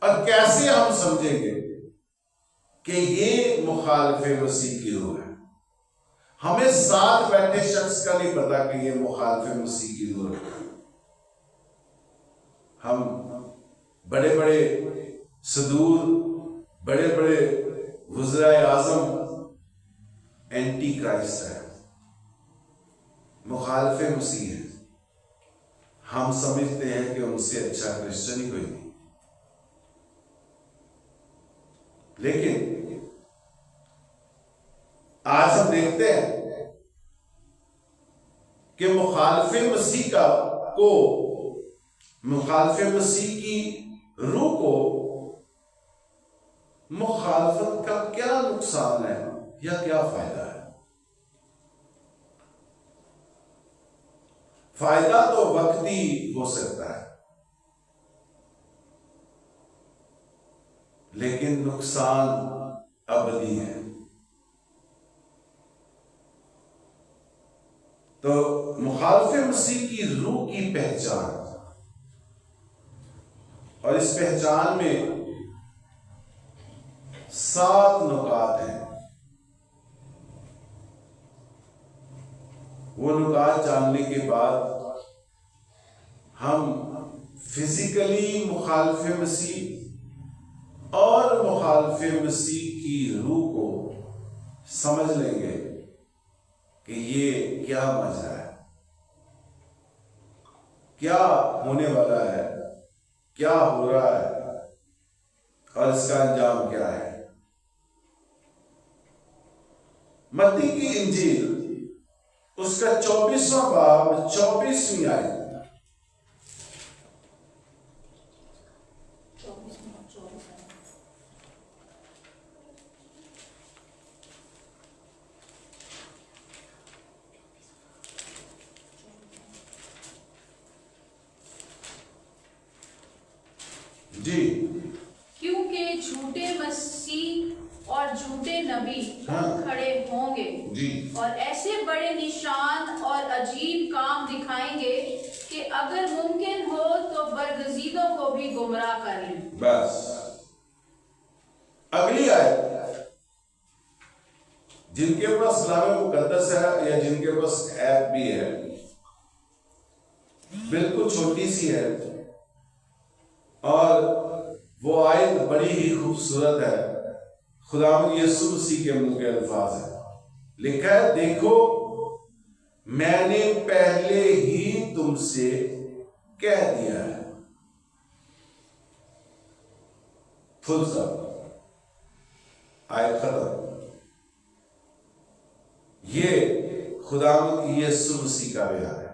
और कैसे हम समझेंगे कि ये मुखालिफ मसीह की रूह है? हमें साथ बैठे शख्स का नहीं पता कि ये मुखालिफ मसीह की रूह है। हम बड़े बड़े सदूर, बड़े बड़े वज़ीर आज़म एंटी क्राइस्ट है, मुखालिफ मसीह है। हम समझते हैं कि उनसे अच्छा क्रिश्चियन ही कोई नहीं। लेकिन आज हम देखते हैं कि मुखालिफ मसीह की रूह को मुखालफत का क्या नुकसान है या क्या फायदा है? फायदा तो वक्ती हो सकता है, लेकिन नुकसान अबदी है। तो मुखालिफ मसीह की रूह की पहचान, और इस पहचान में 7 नुकात हैं। वो नुकात जानने के बाद हम फिजिकली मुखालिफ मसीह और मुखालिफ मसीह की रूह को समझ लेंगे कि ये क्या मजा है, क्या होने वाला है, क्या हो रहा है और इसका अंजाम क्या है। मत्ती की इंजील उसका 24वां बाब 24वीं आयत। जी, क्योंकि झूठे मसीह और झूठे नबी खड़े होंगे जी, और ऐसे बड़े निशान और अजीब काम दिखाएंगे कि अगर मुमकिन हो तो बरगजीदों को भी गुमराह कर लें। बस अगली आयत, जिनके पास कलाम मुकद्दस है या जिनके पास ऐप भी है, बिल्कुल छोटी सी है और वो आयत बड़ी ही खूबसूरत है। खुदावंद यीशु मसीह के मुंह के अल्फाज है। लिखा है, देखो मैंने पहले ही तुमसे कह दिया है। फुल स्टॉप, आयत खत्म। ये खुदावंद यीशु मसीह का बयान है।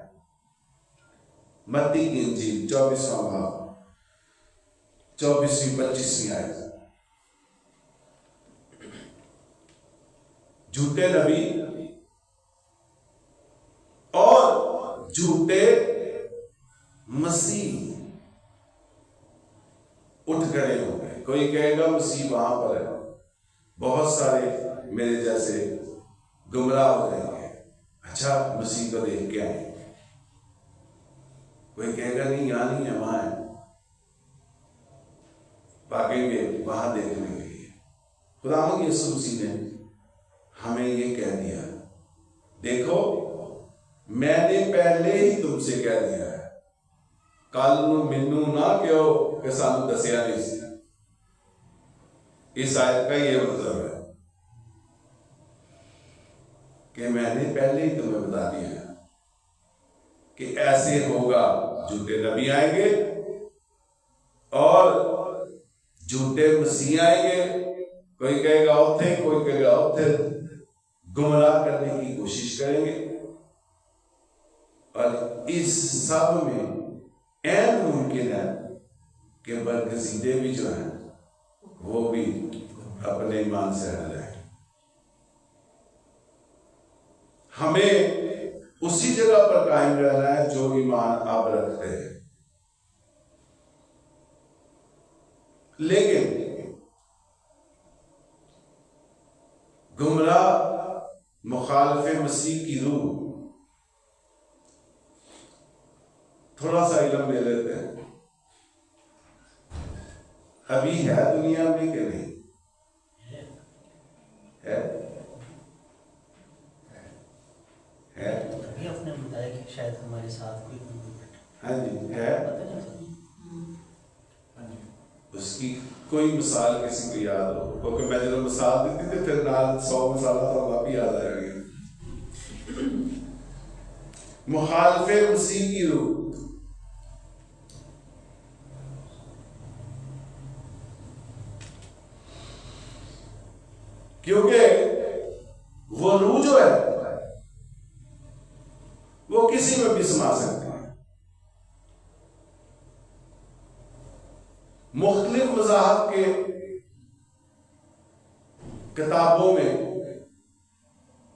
मत्ती की इंजील 24वां बाब 24-25 आयत। झूठे नबी और झूठे मसीह उठ खड़े हो गए। कोई कहेगा मसीह वहां पर है, बहुत सारे मेरे जैसे गुमराह हो जाएंगे। अच्छा, मसीह को देख के आए। कोई कहेगा नहीं, यहां नहीं है, वहां है, भागेंगे वहां देखने के लिए। खुदावंद यीशु मसीह ने हमें ये कह दिया, देखो मैंने पहले ही तुमसे कह दिया है। कल मैनू ना कहो कि सानू दसिया नहीं सी। इस आयत का ये मतलब है कि मैंने पहले ही तुम्हें बता दिया है कि ऐसे होगा। झूठे नबी आएंगे और झूठे मसीह आएंगे। कोई कहेगा उथे, कोई कहेगा उथे, गुमराह करने की कोशिश करेंगे। और इस सब में ऐन मुमकिन है कि बरगजीदे भी जो हैं वो भी अपने ईमान से हट जाए। हमें उसी जगह पर कायम रहना है जो ईमान आप रखते हैं। लेकिन गुमराह मुखालिफ मसीह की रूह, थोड़ा सा इल्म ले लेते हैं। अभी है दुनिया में कि नहीं है? है अभी आपने बताया कि शायद हमारे साथ कोई बैठा। हाँ जी है। पता नहीं चला। उसकी कोई मिसाल किसी को याद हो? क्योंकि मैं जब मिसाल देती थी फिर नाल 100 मिसाला तो आप ही याद आ जाएगी। मुखालफे मसीह की रूह, क्योंकि वो रूह जो है वो किसी में भी समा सकती है। मुख्तलिफ मज़ाहब के किताबों में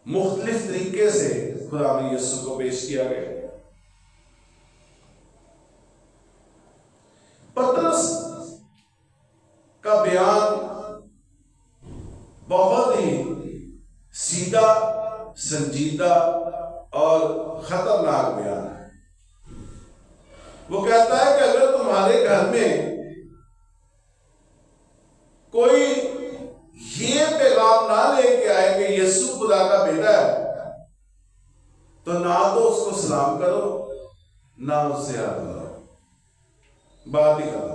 मुख्तलिफ तरीके से खुदा ने यीशु को पेश किया गया। पतरस का बयान बहुत ही सीधा, संजीदा और खतरनाक बयान है। वो कहता है कि अगर तुम्हारे घर में कोई ये पैगाम ना लेके आए कि यीशु खुदा का बेटा है, तो ना तो उसको सलाम करो ना उससे हाथ मिलाओ, बात ही करो।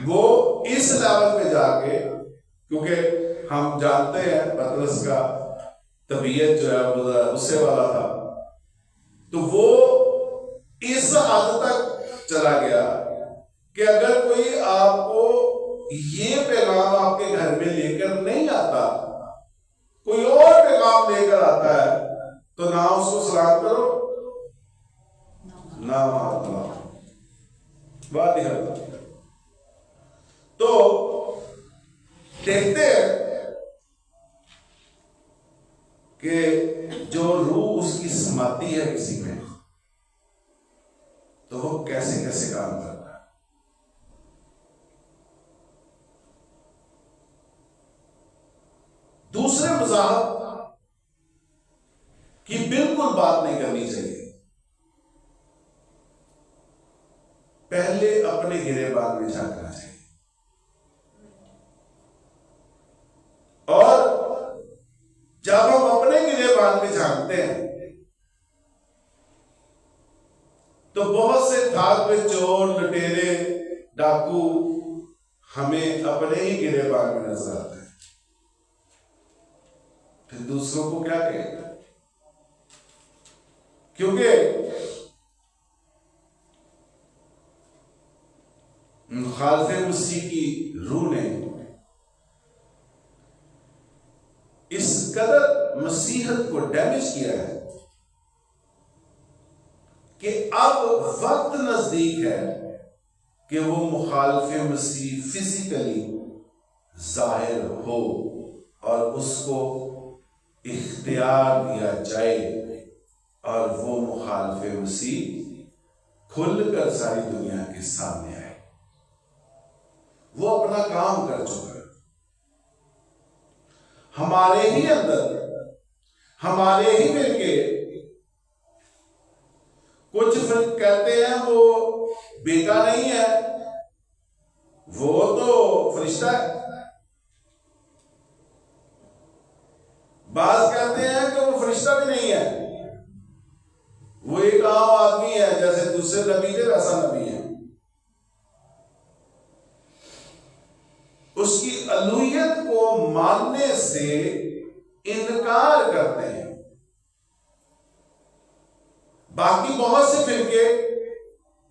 वो इस लेवल पे जाके, क्योंकि हम जानते हैं पतरस का तबीयत जो है वो गुस्से वाला था, तो वो इस हद तक चला गया कि अगर कोई आपको ये पैगाम आपके घर में लेकर नहीं आता, कोई और पैगाम लेकर आता है, तो ना उसको सलाम करो ना हाथ मिलाओ, बात ही खत्म। तो देखते हैं कि जो रूह उसकी समाती है किसी में, तो वो कैसे कैसे काम करता है। दूसरे मज़ाहब की बिल्कुल बात नहीं करनी चाहिए। पहले अपने गिरेबान में झांकना चाहिए, और जब हम अपने गिरेबान में झांकते हैं तो बहुत से थाक में चोर, लुटेरे, डाकू हमें अपने ही गिरेबान में नजर आते हैं। फिर दूसरों को क्या कहेगा? क्योंकि मुखालिफे मसीह की रूह ने इस कदर मसीहत को डैमेज किया है कि अब वक्त नजदीक है कि वो मुखालिफे मसीह फिजिकली जाहिर हो और उसको इख्तियार दिया जाए, और वो मुखालिफे मसीह खुलकर सारी दुनिया के सामने आए। वो अपना काम कर चुका है। हमारे ही अंदर, हमारे ही फिरके, कुछ फिर कहते हैं वो बेटा नहीं है, वो तो फरिश्ता है। बाज कहते हैं कि वो फरिश्ता भी नहीं है, वो एक आम आदमी है, जैसे दूसरे नबी थे वैसा नबी है। उसकी अलूहियत को मानने से इनकार करते हैं। बाकी बहुत से फिरके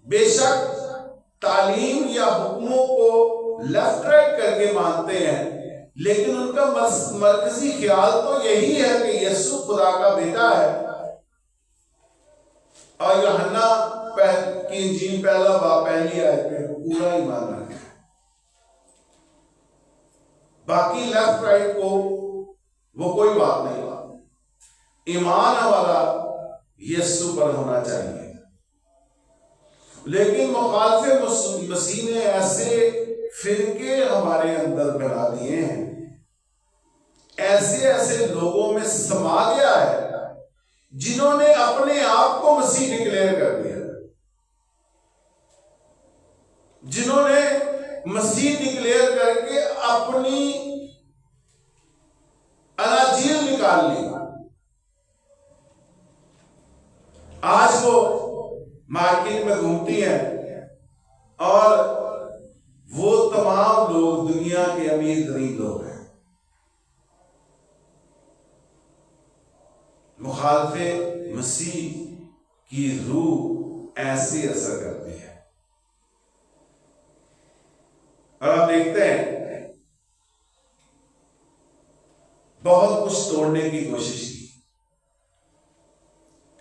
बेशक तालीम या हुक्मों को लेफ्ट राइट करके मानते हैं, लेकिन उनका मरकजी ख्याल तो यही है कि यीशु खुदा का बेटा है, और यूहन्ना की इंजील पहला बाब पहली आयत में पूरा ईमान रखा है। बाकी लेफ्ट राइट को वो कोई बात नहीं। ईमान हमारा यीशु पर होना चाहिए। लेकिन मुखालिफे मसीह ने ऐसे फिरके हमारे अंदर बना दिए हैं, ऐसे ऐसे लोगों में समा गया है जिन्होंने अपने आप को मसीह डिक्लेयर कर दिया। जिन्होंने मसीह डिक्लेयर करके अपनी अनाजील निकाल ली, आज वो मार्केट में घूमती हैं और वो तमाम लोग दुनिया के अमीर गरीब लोग हैं। मुखालफे मसीह की रूह ऐसे असर करती है। और आप देखते हैं बहुत कुछ तोड़ने की कोशिश की,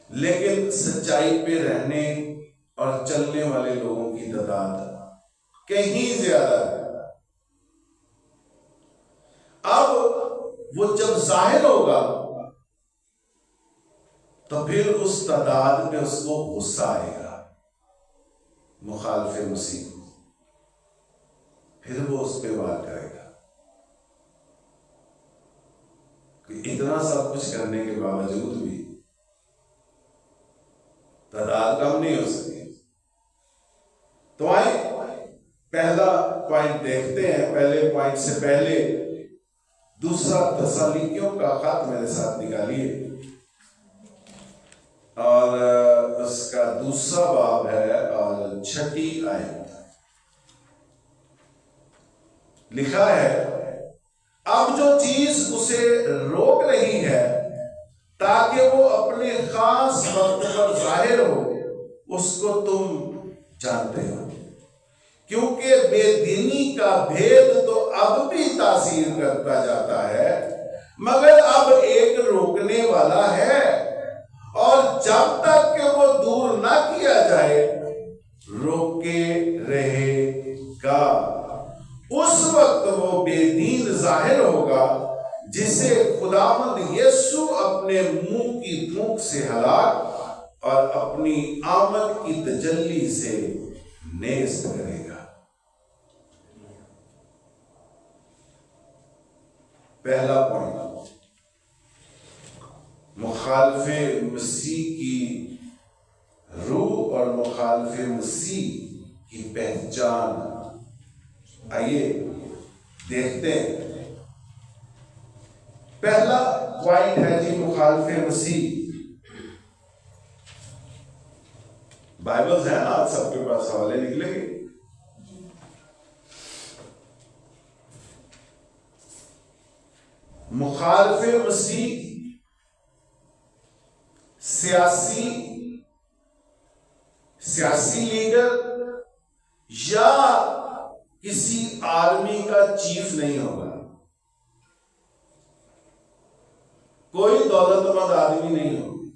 लेकिन सच्चाई पे रहने और चलने वाले लोगों की तादाद कहीं ज्यादा है। अब वो जब जाहिर होगा तो फिर उस तादाद पे उसको गुस्सा आएगा, मुखालफे मसीह को, फिर वो उस पे वार करेगा कि इतना सब कुछ करने के बावजूद भी तादाद कम नहीं हो सकी। तो आए पहला पॉइंट देखते हैं। पहले पॉइंट से पहले दूसरा तस्सलुनिकियों का खत मेरे साथ निकालिए, और उसका दूसरा बाब है और 6ठी आयत। लिखा है, अब जो चीज उसे रोक रही है ताकि वो अपने खास वक्त पर जाहिर हो, उसको तुम जानते हो, क्योंकि बेदीनी का भेद तो अब भी तासीर करता जाता है, मगर अब एक रोकने वाला है, और जब तक कि वो दूर ना किया जाए रोके रहेगा। उस वक्त वो बेदीन जाहिर होगा, जिसे खुदावंद यीशु अपने मुंह की फूंक से हलाक और अपनी आमद की तजल्ली से नेस्त करेगा। पहला पॉइंट, मुखालफे मसीह की रूह और मुखालफे मसीह की पहचान। आइए देखते हैं। पहला पॉइंट है जी मुखालफे मसीह। बाइबल्स है ना, आज सबके पास हवाले निकलेंगे। मुखालफे मसीह सियासी लीडर या किसी आर्मी का चीफ नहीं होगा, कोई दौलतमंद आदमी नहीं होगा,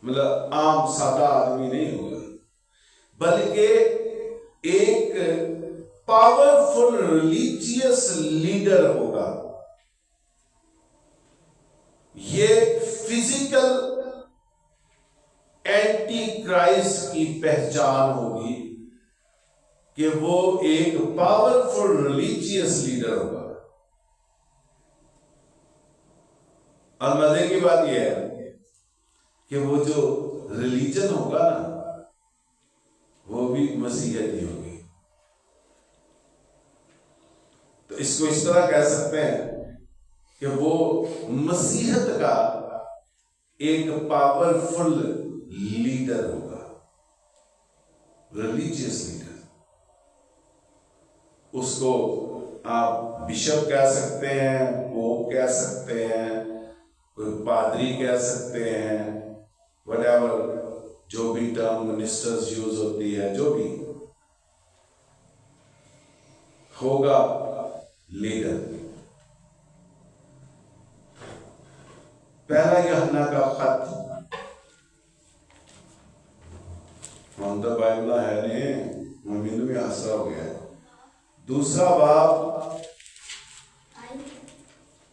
मतलब आम सादा आदमी नहीं होगा, बल्कि एक पावरफुल रिलीजियस लीडर होगा। ये फिजिकल एंटी क्राइस्ट की पहचान होगी कि वो एक पावरफुल रिलीजियस लीडर होगा। और मजे की बात यह है कि वो जो रिलीजन होगा ना, वो भी मसीहत ही होगी। तो इसको इस तरह कह सकते हैं कि वो मसीहत का एक पावरफुल लीडर होगा, रिलीजियस लीडर। उसको आप बिशप कह सकते हैं, पोप कह सकते हैं, कोई पादरी कह सकते हैं, व्हाटएवर जो भी टर्म मिनिस्टर्स यूज होती है, जो भी होगा लीडर। पहला यूहन्ना का खत, हम तो बाइबल है नहीं, मम्मी ने भी आसरा हो गया। दूसरा बाब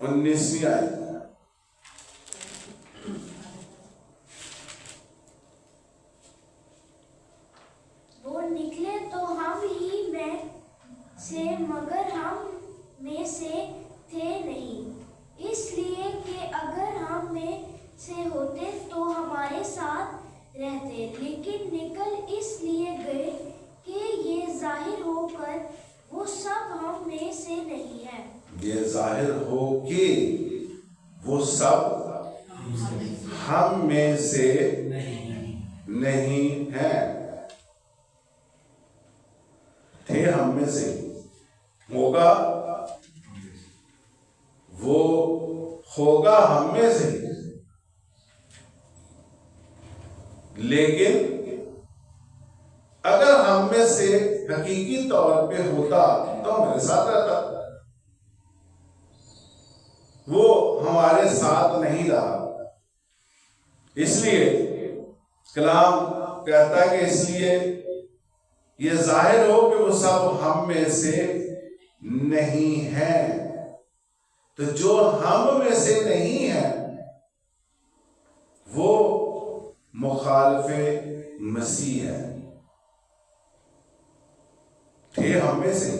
19वीं आयत। वो निकले तो हम ही में से, मगर हम में से थे नहीं, इसलिए कि अगर हम में से होते तो हमारे साथ रहते, लेकिन निकल इसलिए गए जाहिर हो कि वो सब हम में से नहीं है। थे हम में से, होगा वो होगा हम में से, लेकिन अगर हम में से हकीकी तौर पे होता तो हमारे साथ रहता। वो हमारे साथ नहीं रहा, इसलिए कलाम कहता है कि इसलिए ये जाहिर हो कि वो सब हम में से नहीं है। तो जो हम में से नहीं है वो मुखालिफे मसीह है। थे हम में से,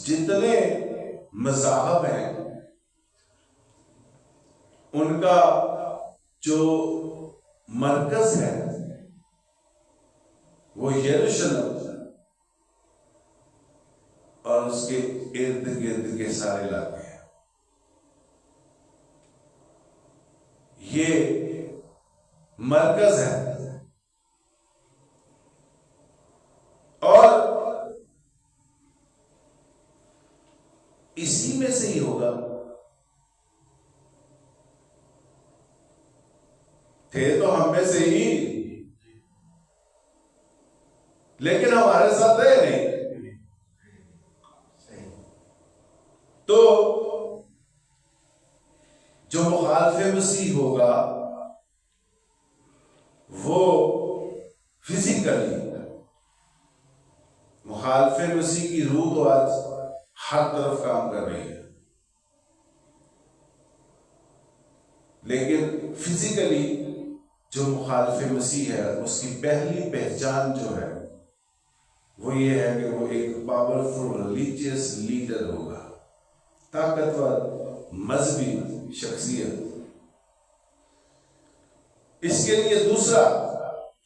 जितने मज़ाहब हैं उनका जो मरकज है वो यरूशलेम और उसके इर्द गिर्द के सारे इलाके हैं। ये मरकज है और इसी में से ही होगा। थे तो हम में से ही, लेकिन हमारे साथ रहे नहीं। तो जो मुखालिफे मसीह होगा वो फिजिकली, मुखालिफे मसीह की रूह तो आज हर तरफ काम कर रही है, लेकिन फिजिकली जो मुखालिफे मसीह है उसकी पहली पहचान जो है वो ये है कि वो एक पावरफुल रिलीजियस लीडर होगा, ताकतवर मजहबी शख्सियत। इसके लिए दूसरा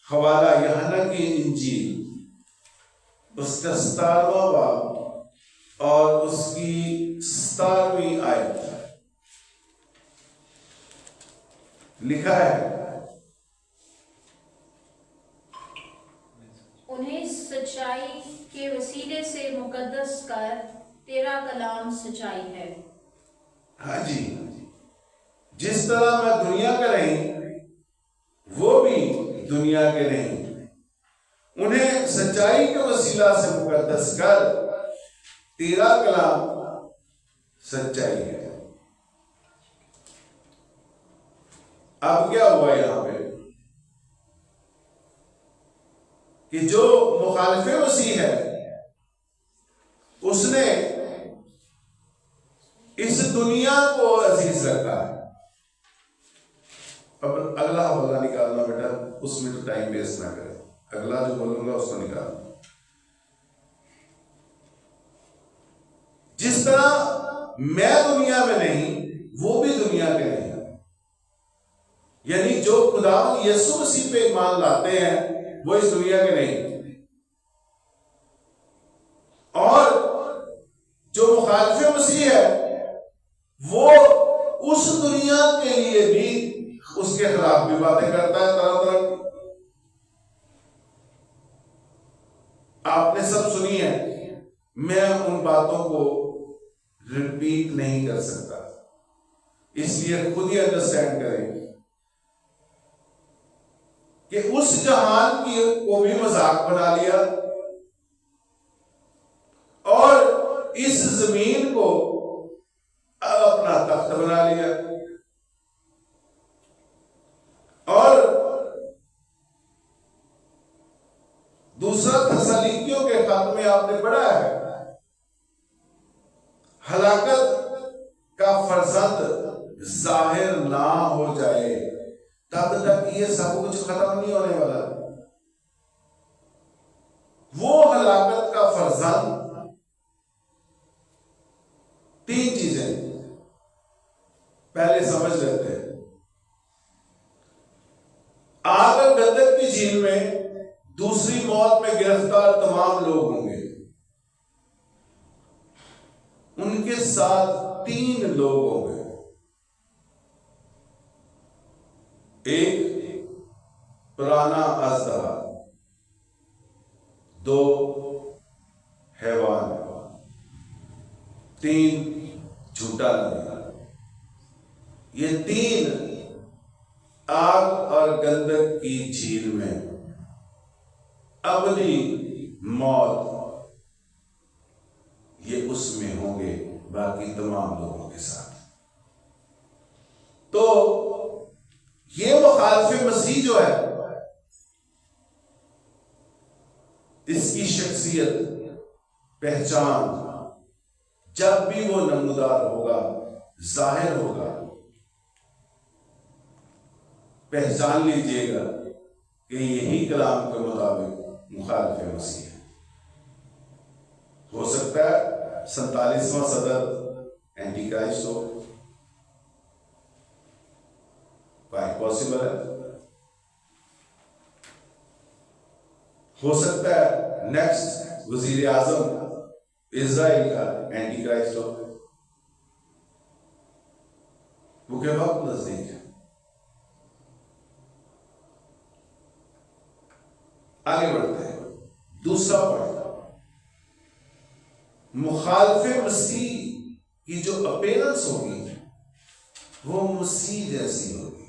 हवाला यूहन्ना की इंजील उसका 17वां बाब और उसकी 17वीं आयत लिखा है, उन्हें सच्चाई के वसीले से मुकद्दस कर, तेरा कलाम सच्चाई है। हाँ जी, जिस तरह मैं दुनिया का नहीं वो भी दुनिया के नहीं, उन्हें सच्चाई के वसीला से मुकद्दस कर, तेरा कलाम सच्चाई है। अब क्या हुआ यहां पे कि जो मुखालिफे मसीह है उसने इस दुनिया को अजीज रखा है। अब अगला हवाला निकालना बेटा, उसमें तो टाइम वेस्ट ना करें, अगला जो बोलूंगा उसको निकालना। जिस तरह मैं दुनिया में नहीं वो भी दुनिया के नहीं, यानी जो खुदा यीशु मसीह पे ईमान लाते हैं वो इस दुनिया के नहीं, और जो मुखालिफे मसीह है वो उस दुनिया के लिए भी उसके खिलाफ भी बातें करता है तरह तरह। आपने सब सुनी है, मैं उन बातों को रिपीट नहीं कर सकता, इसलिए खुद ही अंडरस्टैंड करें कि उस जहान की को भी मजाक बना लिया और इस जमीन को अपना तख्त बना लिया। और दूसरा थस्सलुनीकियों के खत में आपने पढ़ा है, हलाकत का फर्जंद जाहिर ना हो जाए तब तक ये सब कुछ खत्म नहीं होने वाला। वो हलाकत का फर्जंद 3 चीजें पहले समझ लेते हैं। आग गंधक की झील में दूसरी मौत में गिरफ्तार तमाम लोग होंगे, साथ 3 लोग होंगे, एक पुराना अजदहा, 2 हैवान, 3 झूठा नबी। ये 3 आग और गंधक की झील में अबदी मौत ये उसमें होंगे बाकी तमाम लोगों के साथ। तो ये मुखालिफ मसीह जो है, इसकी शख्सियत, पहचान जब भी वो नमूदार होगा, जाहिर होगा, पहचान लीजिएगा कि यही कलाम के मुताबिक मुखालिफ मसीह है। हो सकता है 47वां सदर एंटी क्राइस्ट हो, क्वाइट पॉसिबल है। हो सकता है नेक्स्ट वजीर आजम इजराइल का एंटी क्राइस्ट हो। वो क्या वक्त नजदीक है। आगे बढ़ते हैं। दूसरा पॉइंट, मुखालिफ मसीह की जो अपीयरेंस होगी वो मसीह जैसी होगी।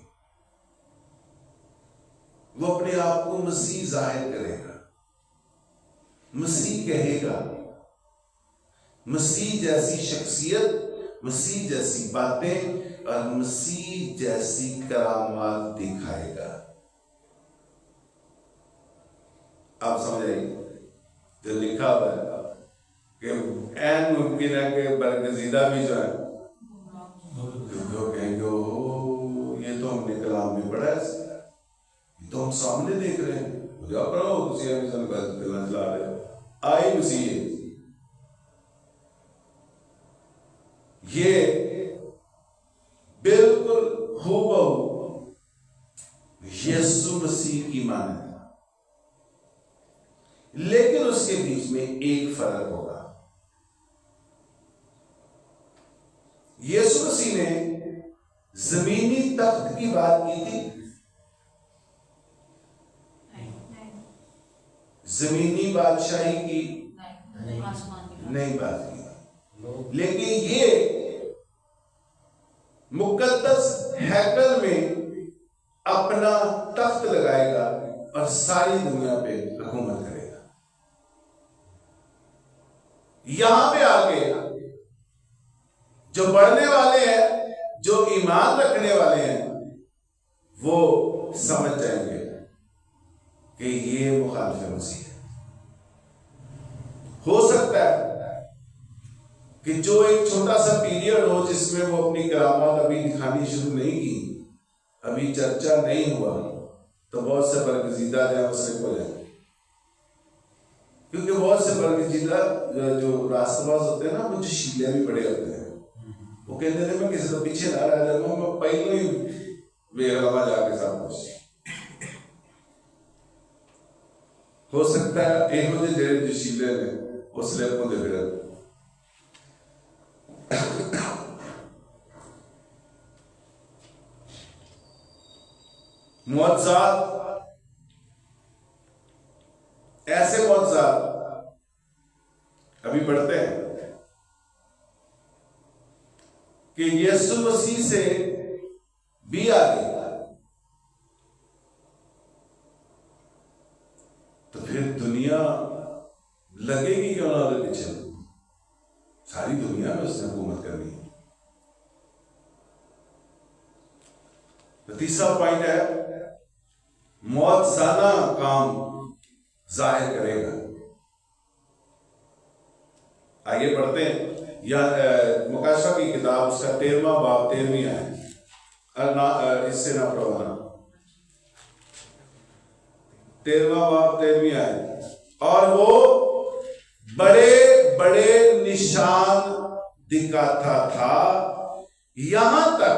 वो अपने आप को मसीह जाहिर करेगा, मसीह कहेगा, मसीह जैसी शख्सियत, मसीह जैसी बातें और मसीह जैसी करामात दिखाएगा। आप समझ आइए, जो लिखा हुआ है कि ऐन मुमकिन है कि बरगजीदा भी जो है जो कहेंगे ओ ये तो हमने कलाम में पढ़ा है, ये तो हम सामने देख रहे हैं, क्या करो तुसी अभी चला रहे हो। आई मसीह ये बिल्कुल हूबहू यीशु मसीह की माने, लेकिन उसके बीच में एक फर्क होगा। यीशु मसीह ने जमीनी तख्त की बात की थी, जमीनी बादशाही की नहीं बात की, लेकिन ये मुकद्दस हैकल में अपना तख्त लगाएगा और सारी दुनिया पे हुकूमत करेगा। यहां पे आके जो बढ़ने वाले हैं, जो ईमान रखने वाले हैं, वो समझ जाएंगे कि ये मुखालिफ मसीह है। हो सकता है कि जो एक छोटा सा पीरियड हो जिसमें वो अपनी करामात अभी दिखानी शुरू नहीं की, अभी चर्चा नहीं हुआ, तो बहुत से बरगजीदा जो है उससे हो जाए। क्योंकि बहुत से बरगजीदा जो रास्तबाज होते हैं ना, वो जोशीले भी बड़े होते हैं, वो कहते थे मैं किसी से पीछे ना रह जाऊंगा, मैं पहले ही बेगवा जाके सब कुछ। हो सकता है एक मुझे जेरे जोशीले ने उसले को दे फिर मुअज्जात, ऐसे मुअज्जात अभी पढ़ते हैं कि यीशु मसीह से भी आगे, तो फिर दुनिया लगेगी क्यों ना उसके पीछे, सारी दुनिया में उसने हुकूमत करनी है। तो तीसरा पॉइंट है, मुअज्जाना काम जाहिर करेगा। आगे बढ़ते हैं। या मुकाशा की किताब उसका 13वां बाब 13वीं आयत, इससे ना प्रवाना 13वां बाब 13वीं आयत, और वो बड़े बड़े निशान दिखाता था, यहां तक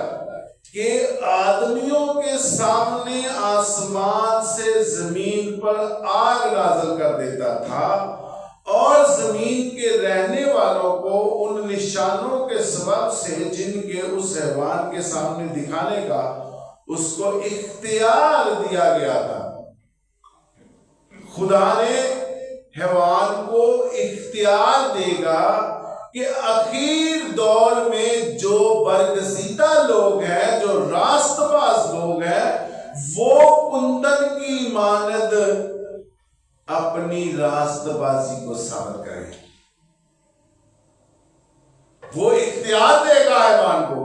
कि आदमियों के सामने आसमान से जमीन पर आग नाज़िल कर देता था और जमीन के रहने वालों को उन निशानों के सबब से जिनके उस हैवान के सामने दिखाने का उसको इख्तियार दिया गया था। खुदा ने हैवान को इख्तियार देगा कि आखिर दौर में जो बरगजीदा लोग हैं, जो रास्तबाज लोग हैं, वो कुंदन की मानद अपनी रास्तबाजी को साबित करें। वो इख्तियार देगा हैवान को,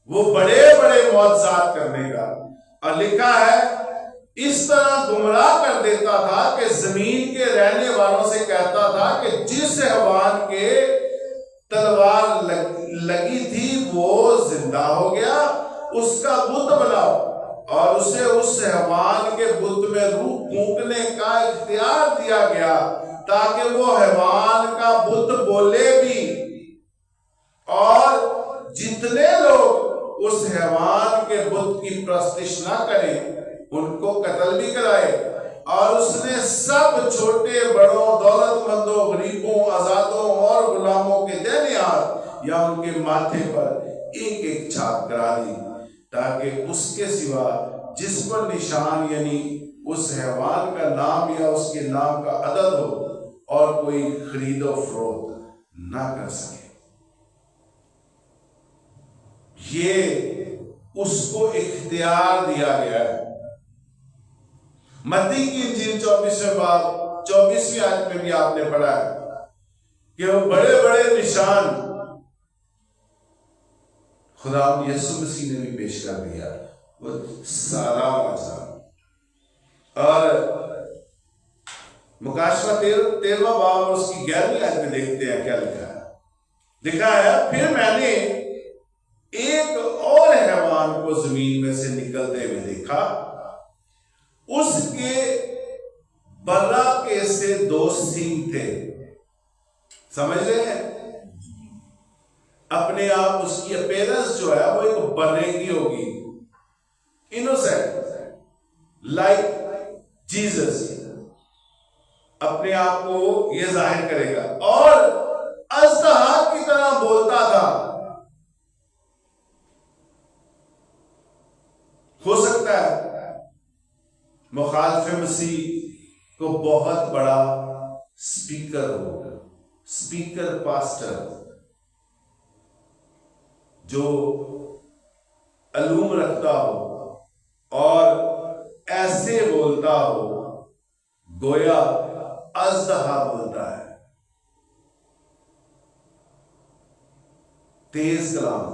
वो बड़े बड़े मौजज़ात करने का। और लिखा है इस तरह गुमराह कर देता था कि जमीन के रहने वालों से कहता था कि जिस हैवान के तलवार लगी थी वो जिंदा हो गया, उसका बुत बनाओ। और उसे उस हैवान के बुत में रूह फूंकने का इख्तियार दिया गया ताकि वो हैवान का बुत बोले भी, और जितने लोग उस हैवान के बुत की प्रस्तिश ना करें उनको कत्ल भी कराए। और उसने सब छोटे बड़ों, दौलतमंदों, गरीबों, आजादों और गुलामों के देने हाथ या उनके माथे पर एक एक छाप करा दी, ताकि उसके सिवा जिस पर निशान यानी उस हैवान का नाम या उसके नाम का अदद हो और कोई खरीदो फरोख्त ना कर सके। ये उसको इख्तियार दिया गया है। मत्ती की इंजील 24वें बाब 24वीं आयत में भी आपने पढ़ा है कि वो बड़े बड़े निशान खुदा यीशु मसीह ने भी पेश कर दिया, वो सारा मजा। और मुकाशवा 13वां बाब और उसकी 11वीं आयत में देखते हैं क्या लिखा है। लिखा है फिर मैंने एक और हैवान को जमीन में से निकलते हुए देखा, उसके बर्राके से 2 सींग थे। समझ रहे हैं? अपने आप उसकी अपीयरेंस जो है वो एक बर्रे की होगी, इनोसेंट लाइक जीसस, अपने आप को ये जाहिर करेगा। और अज़दहा की तरह बोलता था। हो सकता है मुखालिफ मसीह को बहुत बड़ा स्पीकर हो, स्पीकर पास्टर जो अलूम रखता हो और ऐसे बोलता हो गोया अज़दहा बोलता है। तेज कलाम,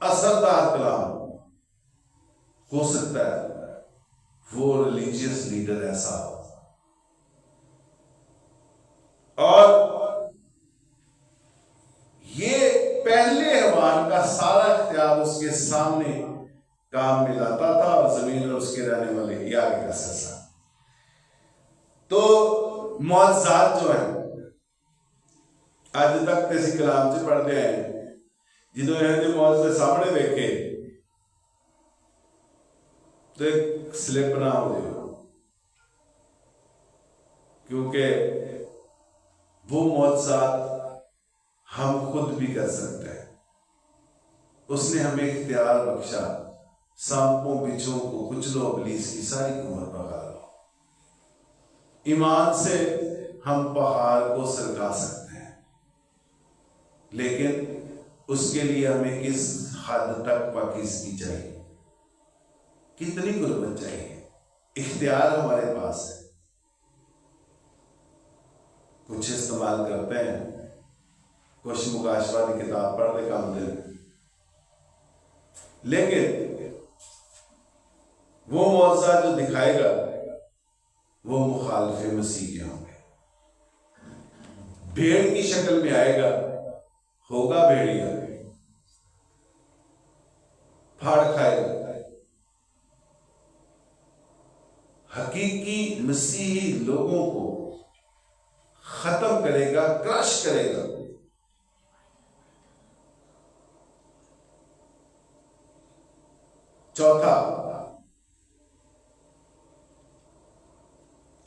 असरदार कलाम। हो सकता है वो रिलीजियस लीडर ऐसा हो। और ये पहले हैवान का सारा इख्तियार उसके सामने काम में लाता था और जमीन और उसके रहने वाले ये आगे का सिलसिला। तो मौजज़ात जो है आज तक किसी कलाम से पढ़ते हैं, जिन्होंने मौजज़े सामने देखे तो एक स्लिप ना हो जाए, क्योंकि वो मौजज़ात हम खुद भी कर सकते हैं। उसने हमें इख्तियार बख्शा सांपों बिच्छुओं को कुचलो, इब्लीस की सारी कुमत भगा लो। ईमान से हम पहाड़ को सरका सकते हैं, लेकिन उसके लिए हमें किस हद तक पाकीज़गी चाहिए, कितनी गुर्बत चाहिए। इख्तियार हमारे पास है, कुछ इस्तेमाल करते हैं, कुछ मुकाशवा की किताब पढ़ने का मुझे, लेकिन वो मौजज़ा जो दिखाएगा वो मुखालिफ मसीह के होंगे। भेड़ की शक्ल में आएगा, होगा भेड़िया, फाड़ खाएगा। हकीकी मसीही लोगों को खत्म करेगा, क्रश करेगा।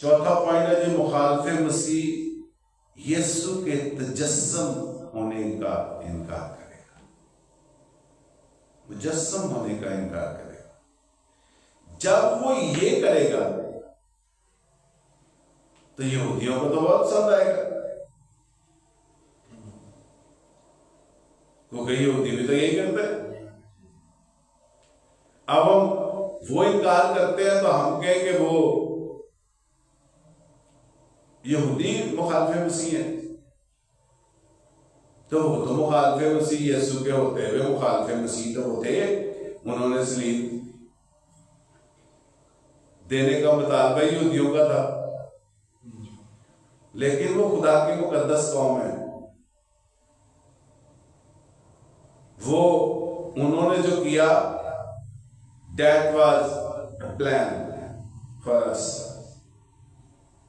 चौथा पॉइंट है जो मुखालिफ मसीह यीशु के तजस्सम होने का इनकार करेगा, मुजस्सम होने का इनकार करेगा। जब वो ये करेगा तो यहूदियों को तो बहुत पसंद आएगा, क्योंकि यहूदी भी तो यही करते हैं। अब हम वो इनकार करते हैं तो हम कहें कि वो यहूदी मुखालिफ मसीह है, तो वो तो मुखालिफ मसीह यीशु के होते हुए मुखालिफ मसीह तो वो थे, उन्होंने सलीब देने का मुतालबा यहूदियों का था, लेकिन वो खुदा की मुकद्दस कौम है, वो उन्होंने जो किया that was a plan for us।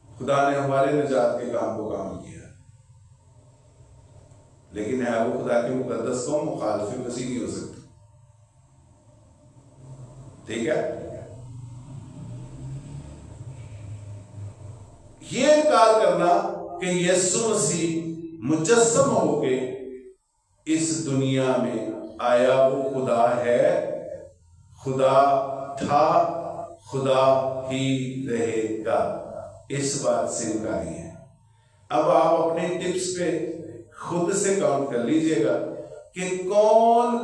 खुदा ने हमारे निजात के काम को कामिल किया, लेकिन है वो खुदा की मुकद्दस कौम, मुखालिफ मसीह नहीं हो सकती। ठीक है, ये इनकार करना कि यीशु मसीह मुजस्सम होके इस दुनिया में आया, वो खुदा है, खुदा था, खुदा ही रहेगा, इस बात से इनकारी है। अब आप अपने टिप्स पे खुद से काउंट कर लीजिएगा कि कौन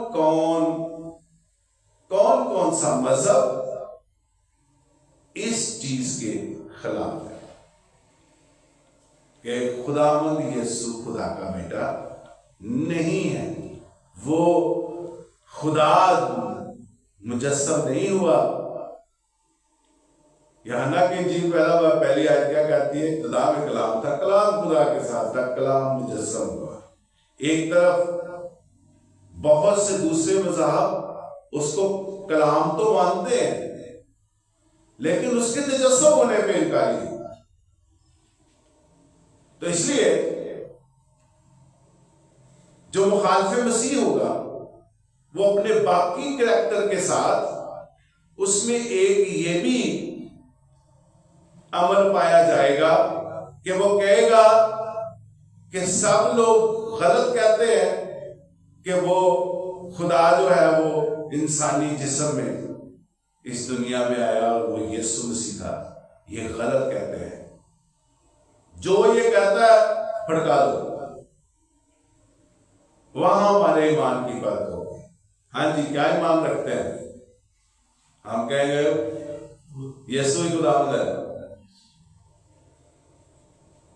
कौन सा मजहब इस चीज के खिलाफ है कि खुदावंद यीशु खुदा का बेटा नहीं है, वो खुदा मुजस्सम नहीं हुआ। यूहन्ना की इंजील पहली आयत क्या कहती है? खुदा में कलाम था, कलाम खुदा के साथ था, कलाम मुजस्सम हुआ। एक तरफ बहुत से दूसरे मज़हब उसको कलाम तो मानते हैं, लेकिन उसके तजस्सुम होने पे इनकारी है। तो इसलिए जो मुखालिफ मसीह होगा वो अपने बाकी कैरेक्टर के साथ उसमें एक ये भी अमल पाया जाएगा कि वो कहेगा कि सब लोग गलत कहते हैं कि वो खुदा जो है वो इंसानी जिस्म में इस दुनिया में आया और वो यीशु मसीह था, ये गलत कहते हैं। जो ये कहता है फटका दो, वहां हमारे ईमान की बात होगी। हाँ जी, क्या ईमान रखते हैं? हम कहेंगे यीशु ही खुदावंद है।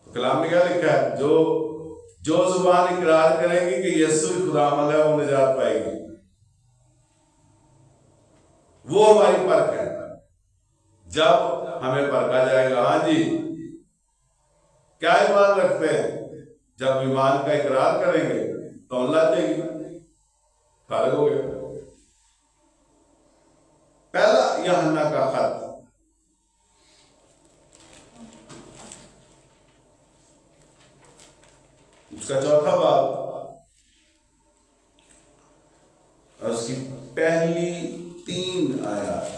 तो कलाम में क्या लिखा है? जो जुबान इकरार करेगी कि यीशु ही खुदावंद है, वो निजात पाएगी। वो हमारी परख है। जब हमें परखा जाएगा, हाँ जी क्या ईमान रखते हैं, जब ईमान का इकरार करेंगे तो अल्लाह देगी, फारग हो गया। पहला यूहन्ना का खत, उसका चौथा बाब और उसकी पहली 3 आयत।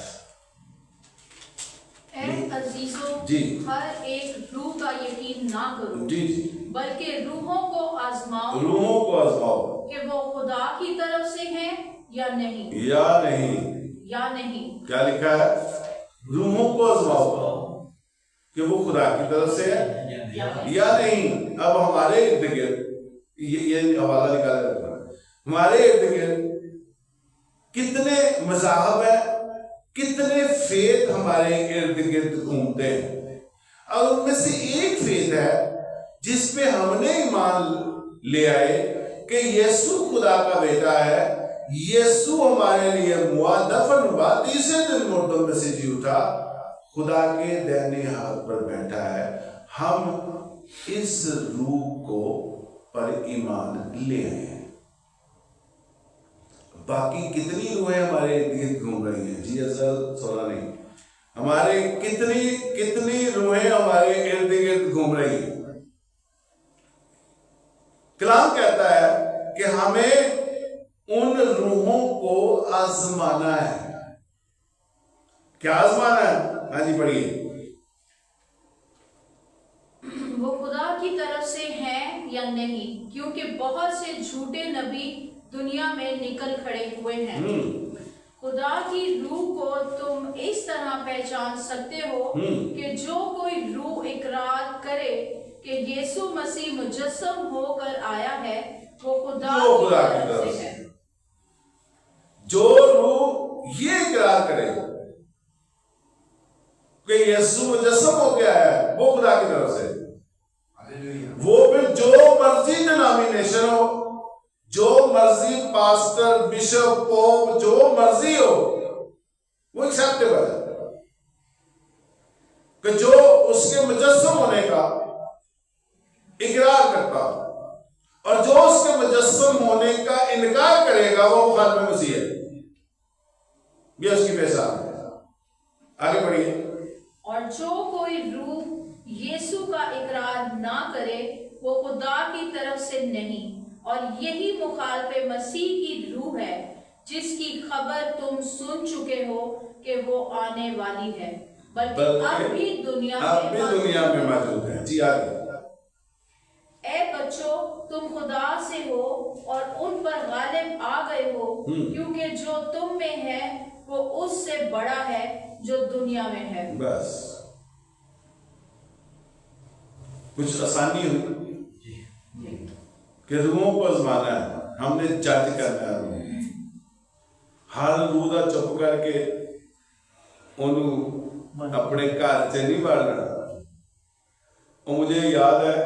अजीजों, जी, हर एक रूह का यकीन ना करो, जी जी, बल्कि रूहों को आजमाओ कि वो खुदा की तरफ से हैं या नहीं। क्या लिखा है? रूहों को आजमाओ कि वो खुदा की तरफ से है या नहीं। अब हमारे इर्द गिर्द ये हवाला निकाला जाता है, हमारे इर्द गिर्द कितने मज़ाहब है, कितने फेथ हमारे इर्द गिर्द घूमते हैं, और उनमें से एक फेथ है जिस पे हमने ईमान ले आए कि यीशु खुदा का बेटा है, यीशु हमारे लिए मुआ, दफन हुआ, तीसरे दिन मुर्दों में से जी उठा, खुदा के दाहिने हाथ पर बैठा है। हम इस रूह को पर ईमान ले आए हैं। बाकी कितनी रूहें हमारे इर्द गिर्द घूम रही हैं? जी असल सोना नहीं, हमारे कितनी रूहें हमारे इर्द गिर्द घूम रही हैं। कलाम कहता है कि हमें उन रूहों को आजमाना है। क्या आजमाना है? हाँ जी पढ़िए। वो खुदा की तरफ से हैं या नहीं, क्योंकि बहुत से झूठे नबी दुनिया में निकल खड़े हुए हैं। खुदा की रूह को तुम इस तरह पहचान सकते हो कि जो कोई रूह इकरार करे कि यीशु मसीह मुजस्सम होकर आया है, वो खुदा की तरफ से है। जो रूह ये इकरार करे कि यीशु मुजस्सम होकर आया है, वो खुदा की तरफ से। वो फिर जो मर्जी डिनोमिनेशन हो, जो मर्जी पास्टर, बिशप, पोप, जो मर्जी हो, वो एक्सेप्टेबल है। कि जो उसके मुजस्सम होने का इकरार करता और जो उसके मुजस्सम होने का इनकार करेगा, वो मुखालिफ मसीह है। ये उसकी पहचान है। आगे बढ़िए। और जो कोई रूह यीशु का इकरार ना करे, वो खुदा की तरफ से नहीं। और यही मुखालिफ मसीह की रूह है, जिसकी खबर तुम सुन चुके हो कि वो आने वाली है, बल्कि अब भी दुनिया में मौजूद है। जी आगे। ए बच्चों, तुम खुदा से हो और उन पर गालिब आ गए हो, क्योंकि जो तुम में है वो उससे बड़ा है जो दुनिया में है। बस कुछ आसानी हुई कि रूहों को आजमाना है, हमने जज करना है। हर रूह का चुप करके उन्होंने अपने घर से नहीं बाढ़ना। और मुझे याद है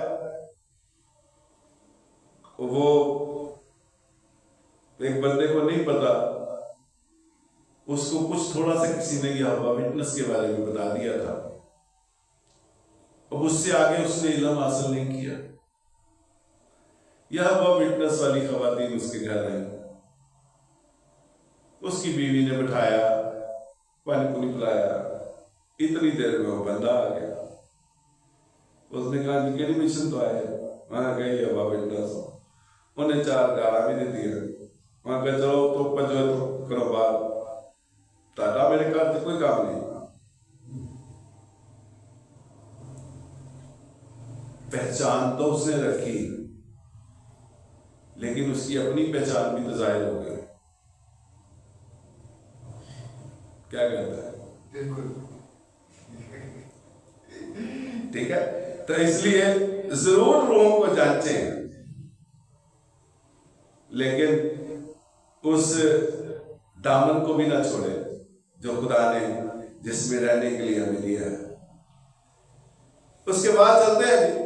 वो एक बंदे को नहीं पता, उसको कुछ थोड़ा सा किसी ने यहोवा विटनेस के बारे में बता दिया था। अब उससे आगे उसने इल्म हासिल नहीं किया। यहोवा विटनेस वाली खवातीन उसके घर आई, उसकी बीवी ने बिठाया, पानी पुनी पिलाया। इतनी देर में वो बंदा आ गया। उसने कहा कि मिशन तो आए, वहां गई यहोवा विटनेस, उन्हें 4 गाला भी दे दिया। वहां कहा चलो तो पंजो तो करो बात, ताटा मेरे घर से कोई काम नहीं। पहचान तो उसने रखी, लेकिन उसकी अपनी पहचान भी तो जाहिर हो गई। क्या कहता है? ठीक है, तो इसलिए जरूर रूहों को जांचें, लेकिन उस दामन को भी ना छोड़े जो खुदा ने जिसमें रहने के लिए हमें दिया है। उसके बाद चलते हैं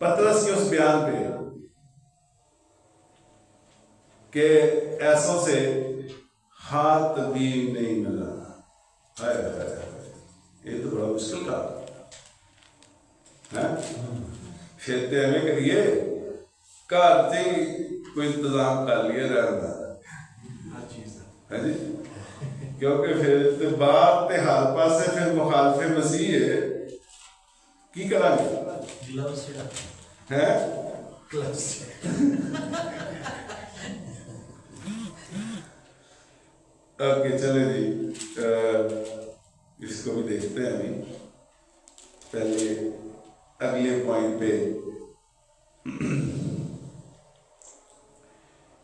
पतरस के उस बयान पे कि ऐसों से हाथ भी नहीं मिलाना। ये तो बड़ा मुश्किल था, फिर हमें करिए घर से कोई इंतजाम कर लिया रहना है जी, क्योंकि फिर बाप ते हाल पासे फिर मुखालिफ मसीह है की करांगे है। ओके चले जी, इसको भी देखते हैं। अभी पहले अगले पॉइंट पे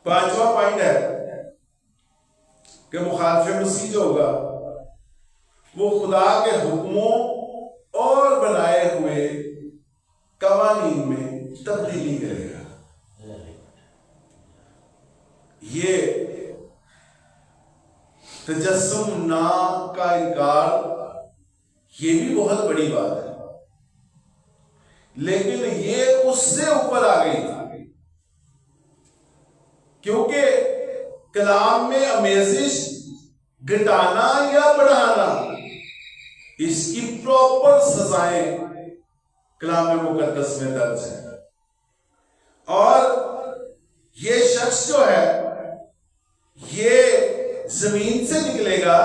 5वां पॉइंट है कि मुखालिफ मसीह जो होगा वो खुदा के हुक्मों और बनाए हुए कवानीन में तब्दीली करेगा। ये तजस्सुम ना का इनकार, ये भी बहुत बड़ी बात है, लेकिन ये उससे ऊपर आ गई, क्योंकि कलाम में अमेजिश घटाना या बढ़ाना, इसकी प्रॉपर सजाएं कलाम मुकद्दस में दर्ज है। और ये शख्स जो है ये जमीन से निकलेगा।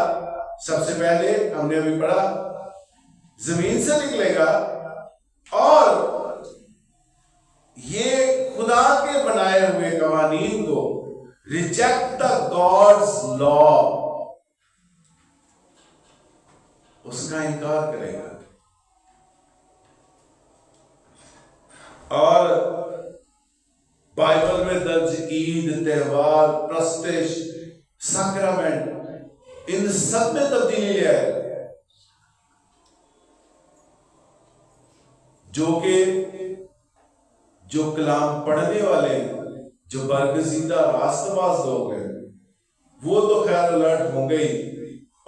सबसे पहले हमने अभी पढ़ा, जमीन से निकलेगा और ये खुदा के बनाए हुए कवानीन को रिजेक्ट द गॉड्स लॉ, उसका इनकार करेगा। और बाइबल में दर्ज ईद, त्योहार, प्रस्तिश, सैक्रामेंट, इन सब में तब्दीली ले आए, जो कलाम पढ़ने वाले, जो बरगजीदा रास्तबाज लोग हैं, वो तो खैर अलर्ट होंगे ही,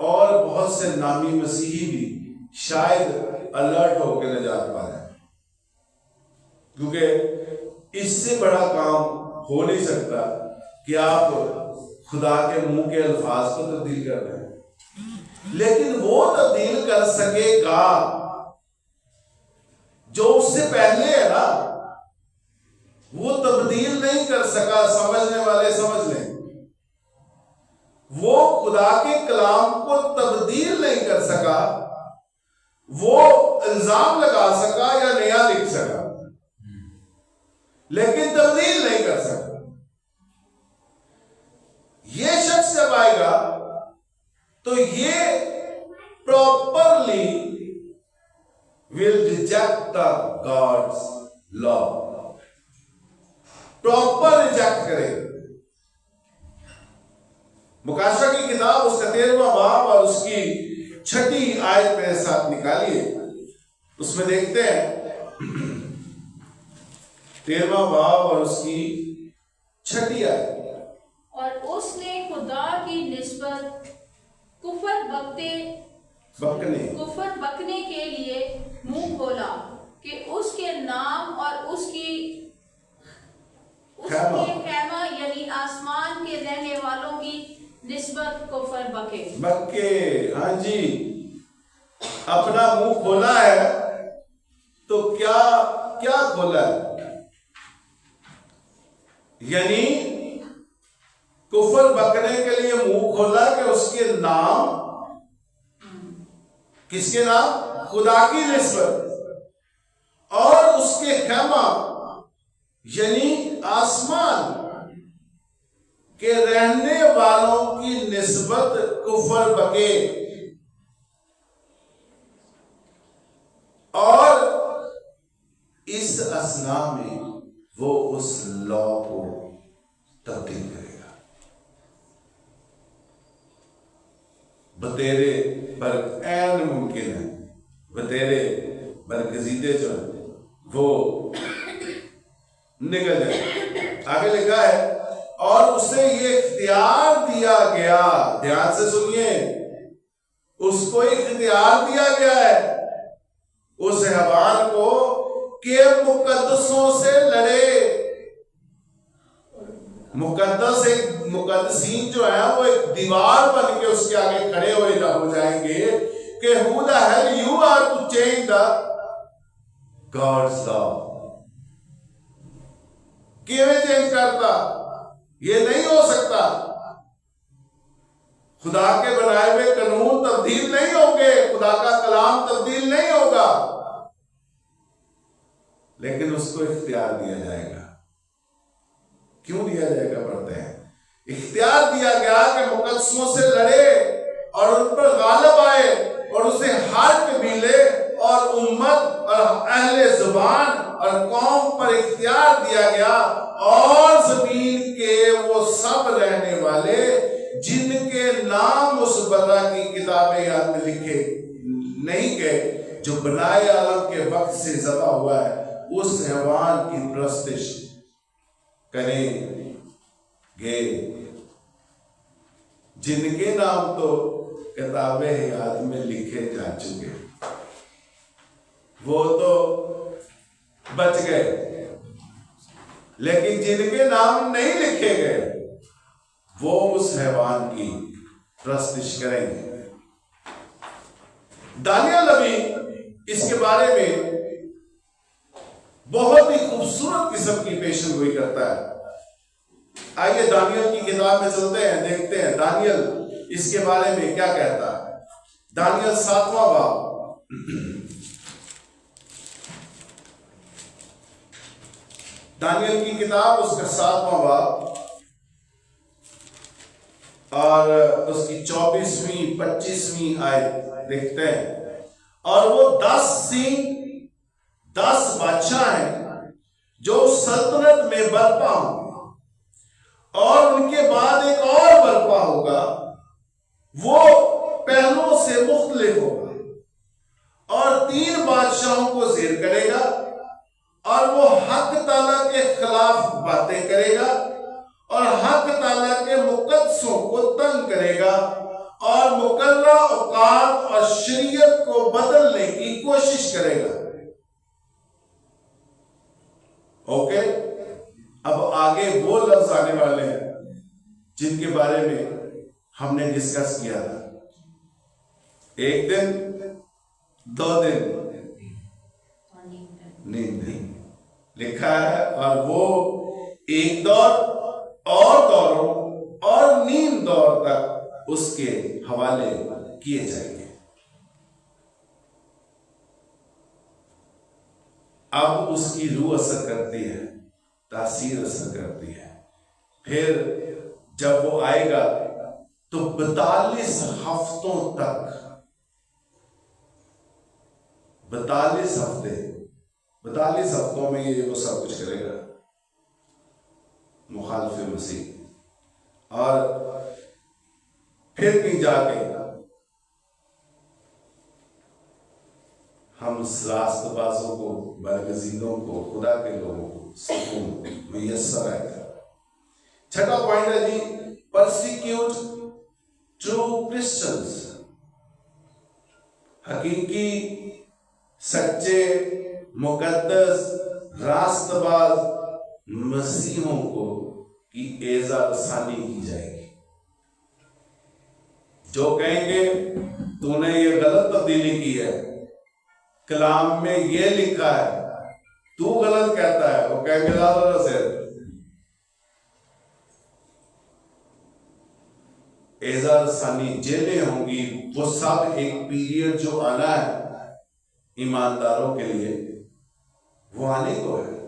और बहुत से नामी मसीही भी शायद अलर्ट होकर निजात पा रहे हैं, क्योंकि इससे बड़ा काम हो नहीं सकता कि आप खुदा के मुंह के अल्फाज को तब्दील कर रहे हैं। लेकिन वो तब्दील कर सकेगा जो उससे पहले है ना, वो तब्दील नहीं कर सका। समझने वाले समझ लें, वो खुदा के कलाम को तब्दील नहीं कर सका, वो इल्जाम लगा सका या नया लिख सका, लेकिन तब्दील नहीं कर सका। ये शख्स जब आएगा तो ये properly will reject the God's law, proper reject करेगा। मुकाशा की किताब उसका 13वां बाब और उसकी 6ठी आयत मेरे साथ निकालिए। उसमें देखते हैं 13वां बाब और उसकी 6ठी आयत। और उसने खुदा की निस्बत कुफर बकने के लिए मुंह खोला कि उसके नाम और उसके खैमा यानी आसमान के रहने वालों की निस्बत कुफर बके। हाँ जी, अपना मुंह खोला है तो क्या खोला है? यानी कुफर बकने के लिए मुंह खोला कि उसके नाम, किसके नाम? खुदा की निस्बत, और उसके खैमा यानी आसमान के रहने वालों की निस्बत कुफर बके। और इस असना में वो उस लॉ को तब्दील करेगा। बतेरे पर ऐन मुमकिन है, बतेरे बरगजीदे जो वो निकल जाए। आगे लिखा है, और उसे ये इख्तियार दिया गया, ध्यान से सुनिए, उसको इख्तियार दिया गया है उस हैवान को कि मुकद्दसों से लड़े। मुकद्दस, एक मुकद्दसीन जो है वो एक दीवार बन के उसके आगे खड़े हुए हो जाएंगे कि who the hell you are to change the God's law। किਵੇਂ चेंज करता? ये नहीं हो सकता। खुदा के बनाए हुए कानून तब्दील नहीं होंगे, खुदा का कलाम तब्दील नहीं होगा, लेकिन उसको इख्तियार दिया जाएगा। क्यों दिया जाएगा? पढ़ते हैं, इख्तियार दिया गया कि मुकद्दसों से लड़े और उन पर गालिब आए, और उसे हर कबीले और उम्मत और अहले जुबान और कौम पर इख्तियार दिया गया, और जमीन के वो सब रहने वाले जिनके नाम उस बदा की किताबें याद में लिखे नहीं गए, जो बनाए आलम के वक्त से ज़बा हुआ है, उस हैवान की प्रस्तिश करेंगे, जिनके नाम तो किताबें याद में लिखे जा चुके, वो तो बच गए, लेकिन जिनके नाम नहीं लिखे गए वो उस हैवान की प्रस्तिश करेंगे। दानियल नबी इसके बारे में बहुत ही खूबसूरत किस्म की पेशेनगोई करता है। आइए दानियल की किताब में चलते हैं, देखते हैं दानियल इसके बारे में क्या कहता है। दानियल 7वां बाब, दानियल की किताब उसका 7वां बाब और उसकी 24वीं 25वीं आयत देखते हैं। और वो 10 बादशाह हैं सल्तनत में बर्पा होंगे और उनके बाद एक और बर्पा होगा, वो पहलों से मुख्तलिफ होगा और 3 बादशाहों को जेर करेगा और वो हक ताला के खिलाफ बातें करेगा और हक ताला के मुकद्दसों को तंग करेगा और मुकर्रर औकात और शरीयत को बदलने की कोशिश करेगा। ओके, अब आगे वो लफ्ज आने वाले हैं जिनके बारे में हमने डिस्कस किया था। 1 दिन, 2 दिन, नींद नहीं लिखा है, और वो एक दौर और दौरों और नींद दौर तक उसके हवाले किए जाएंगे। अब उसकी रूह असर करती है, तासीर असर करती है। फिर जब वो आएगा तो 42 हफ्तों तक, 42 हफ्ते, 42 हफ्तों में ये वो सब कुछ करेगा, मुखालिफ मसीह। और फिर भी जाके हम रास्तबाजों को, बरगजीदों को, खुदा के लोगों को सुकून मुयस्सर आएगा। 6वां पॉइंट है जी, परसिक्यूट ट्रू क्रिश्चियंस। हकीकी, सच्चे, मुकद्दस, रास्तबाज मसीहों को की एजा रसानी की जाएगी। जो कहेंगे तूने ये गलत तब्दीली की है, कलाम में ये लिखा है, तू गलत कहता है, वो कहेंगे ज़्यादा से एजा रसानी, जेलें होंगी। वो सब एक पीरियड जो आना है ईमानदारों के लिए, वो आने को है।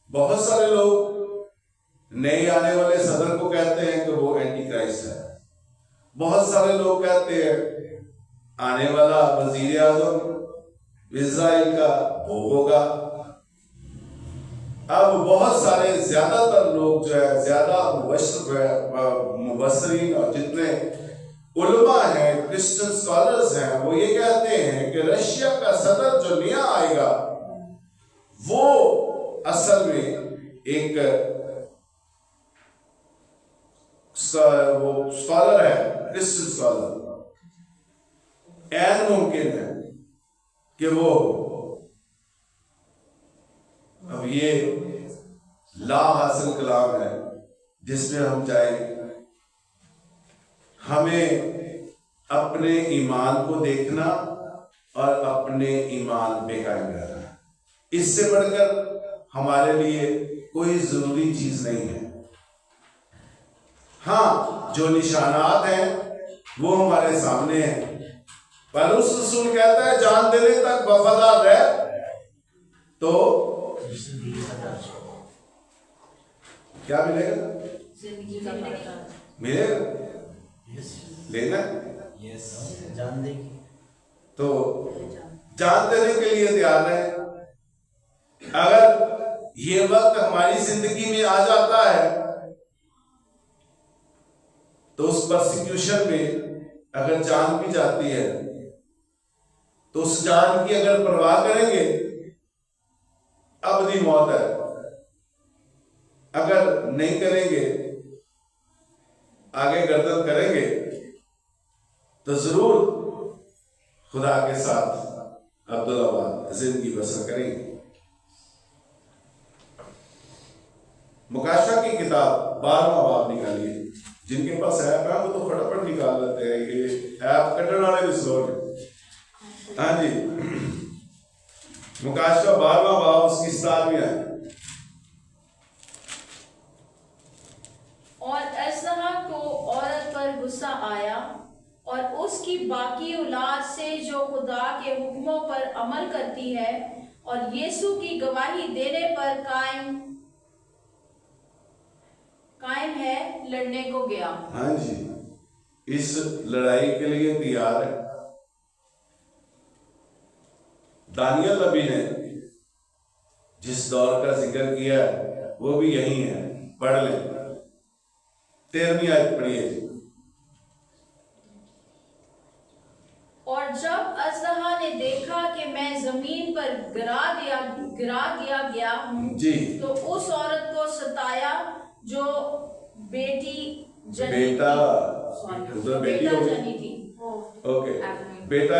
बहुत सारे लोग नए आने वाले सदर को कहते हैं कि वो एंटी क्राइस्ट है। बहुत सारे लोग कहते हैं आने वाला वजीर आजम इजराइल का वो होगा। अब बहुत सारे, ज्यादातर लोग जो है, ज्यादा मुबस्सरीन और जितने उलमा हैं, क्रिश्चियन स्कॉलर्स हैं, वो ये कहते हैं कि रशिया का सदर जो नया आएगा वो असल में एक वो स्कॉलर है, क्रिश्चियन स्कॉलर। ऐन मुमकिन है कि वो, अब ये ला हासिल कलाम है जिसमें हम जाएंगे। हमें अपने ईमान को देखना और अपने ईमान पे कायम रहना, इससे बढ़कर हमारे लिए कोई जरूरी चीज नहीं है। हाँ, जो निशानात हैं वो हमारे सामने हैं। पौलुस रसूल कहता है जान देने तक वफादार रह तो क्या मिलेगा? मिलेगा, लेना जान देगी तो जान देने के लिए तैयार है। अगर ये वक्त हमारी जिंदगी में आ जाता है तो उस परसिक्यूशन में अगर जान भी जाती है तो उस जान की अगर परवाह करेंगे, अबदी मौत है। अगर नहीं करेंगे, आगे गर्दन करेंगे तो जरूर खुदा के साथ अब्दुल्लाह जिंदगी बसर करेंगे। मुकाशा की किताब 12वां बाब निकालिए। जिनके पास ऐप है वो तो फटाफट निकाल लेते हैं, ये ऐप कटने वाले भी स्लो है। हाँ जी, मुकाशा 12वां बाब उसकी 17वीं है। और असहा को औरत पर गुस्सा आया और उसकी बाकी औलाद से जो खुदा के हुक्मों पर अमल करती है और यीशु की गवाही देने पर कायम है, लड़ने को गया। हाँ जी, इस लड़ाई के लिए तैयार है। दानियल नबी ने जिस दौर का जिक्र किया है वो भी यही है, पढ़ लें। 13वीं आयत पढ़िए। और जब अजदहा ने देखा कि मैं जमीन पर गिरा दिया गया हूँ जी। तो उस औरत को सताया जो बेटी जनी बेटा थी। उधर बेटी बेटा होगी। जनी थी। ओके, बेटा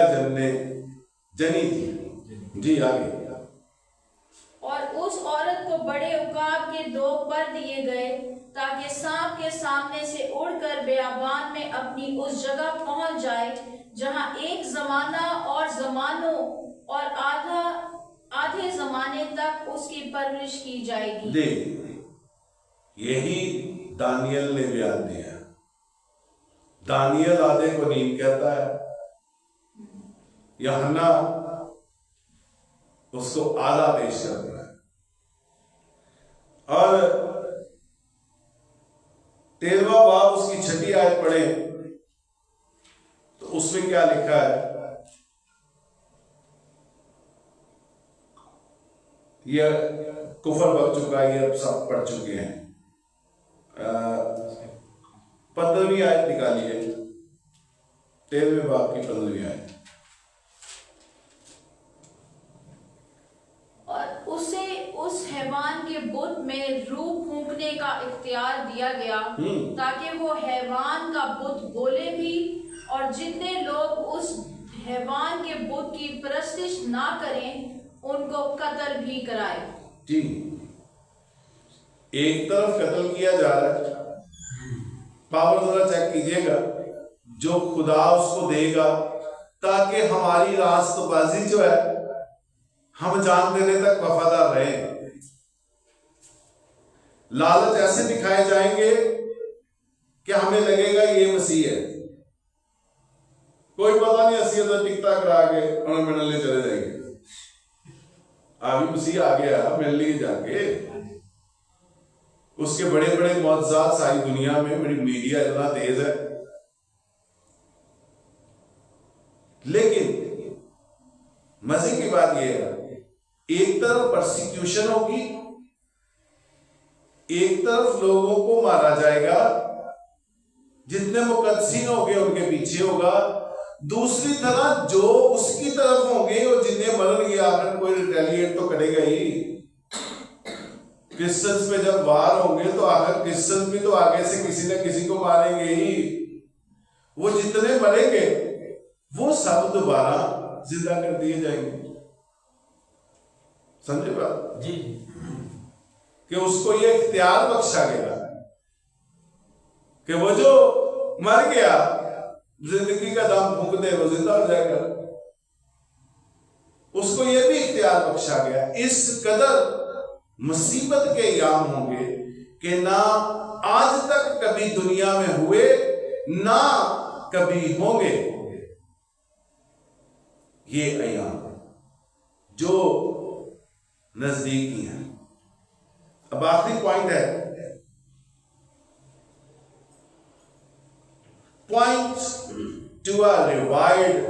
जनी थी। जी आगे। और उस औरत को बड़े उकाब के 2 पर दिए गए ताकि सांप के सामने से उड़कर बेआबान में अपनी उस जगह पहुंच जाए जहां एक जमाना और जमानों और आधे जमाने तक उसकी परवरिश की जाएगी। जी, यही दानियल ने बयान दिया। दानियल आधे को नींद कहता है, यूहन्ना उसको आधा पेश करता है। और 13वां बाब उसकी 6ठी आयत पढ़े तो उसमें क्या लिखा है? यह कुफर बक चुका है, ये अब सब पढ़ चुके हैं। 15वीं आयत निकालिए, 13वें बाब की 15वीं आयत। और उसे उस हैवान के बुत में रूह फूंकने का इख्तियार दिया गया ताकि वो हैवान का बुत बोले भी और जितने लोग उस हैवान के बुत की परस्तिश ना करें उनको कत्ल भी कराए। जी, एक तरफ कत्ल किया जा रहा है, पावर जरा चेक कीजिएगा, जो खुदा उसको देगा ताकि हमारी रास्तबाजी जो है हम जान देने तक वफादार रहे। लालच ऐसे दिखाए जाएंगे कि हमें लगेगा ये मसीह है, कोई पता नहीं, असली तो टिकता करा के उन्हें मिलने चले जाएंगे। अभी मसीह आ गया, मिल लिए जाके। उसके बड़े बड़े मौजज़ात सारी दुनिया में, मेरी मीडिया इतना तेज है। लेकिन मजे की बात यह है, एक तरफ परसिक्यूशन होगी, एक तरफ लोगों को मारा जाएगा, जितने मुकद्दसीन होंगे उनके पीछे होगा, दूसरी तरफ जो उसकी तरफ होंगे और जिन्हें मरण गया, आखिर कोई रिटेलिएट तो करेगा ही। क्रिश्चियंस पे जब वार होंगे तो आखिर क्रिश्चियंस भी तो आगे से किसी न किसी को मारेंगे ही। वो जितने मरेंगे वो सब दोबारा जिंदा कर दिए जाएंगे। समझे बात? जी। कि उसको ये इख्तियार बख्शा गया कि वो जो मर गया जिंदगी का दम फूंक दे वो जिंदा हो जाएगा। उसको ये भी इख्तियार बख्शा गया। इस कदर मुसीबत के याम होंगे कि ना आज तक कभी दुनिया में हुए, ना कभी होंगे ये अयाम जो नजदीकी है। अब आखिरी पॉइंट है, point to a revived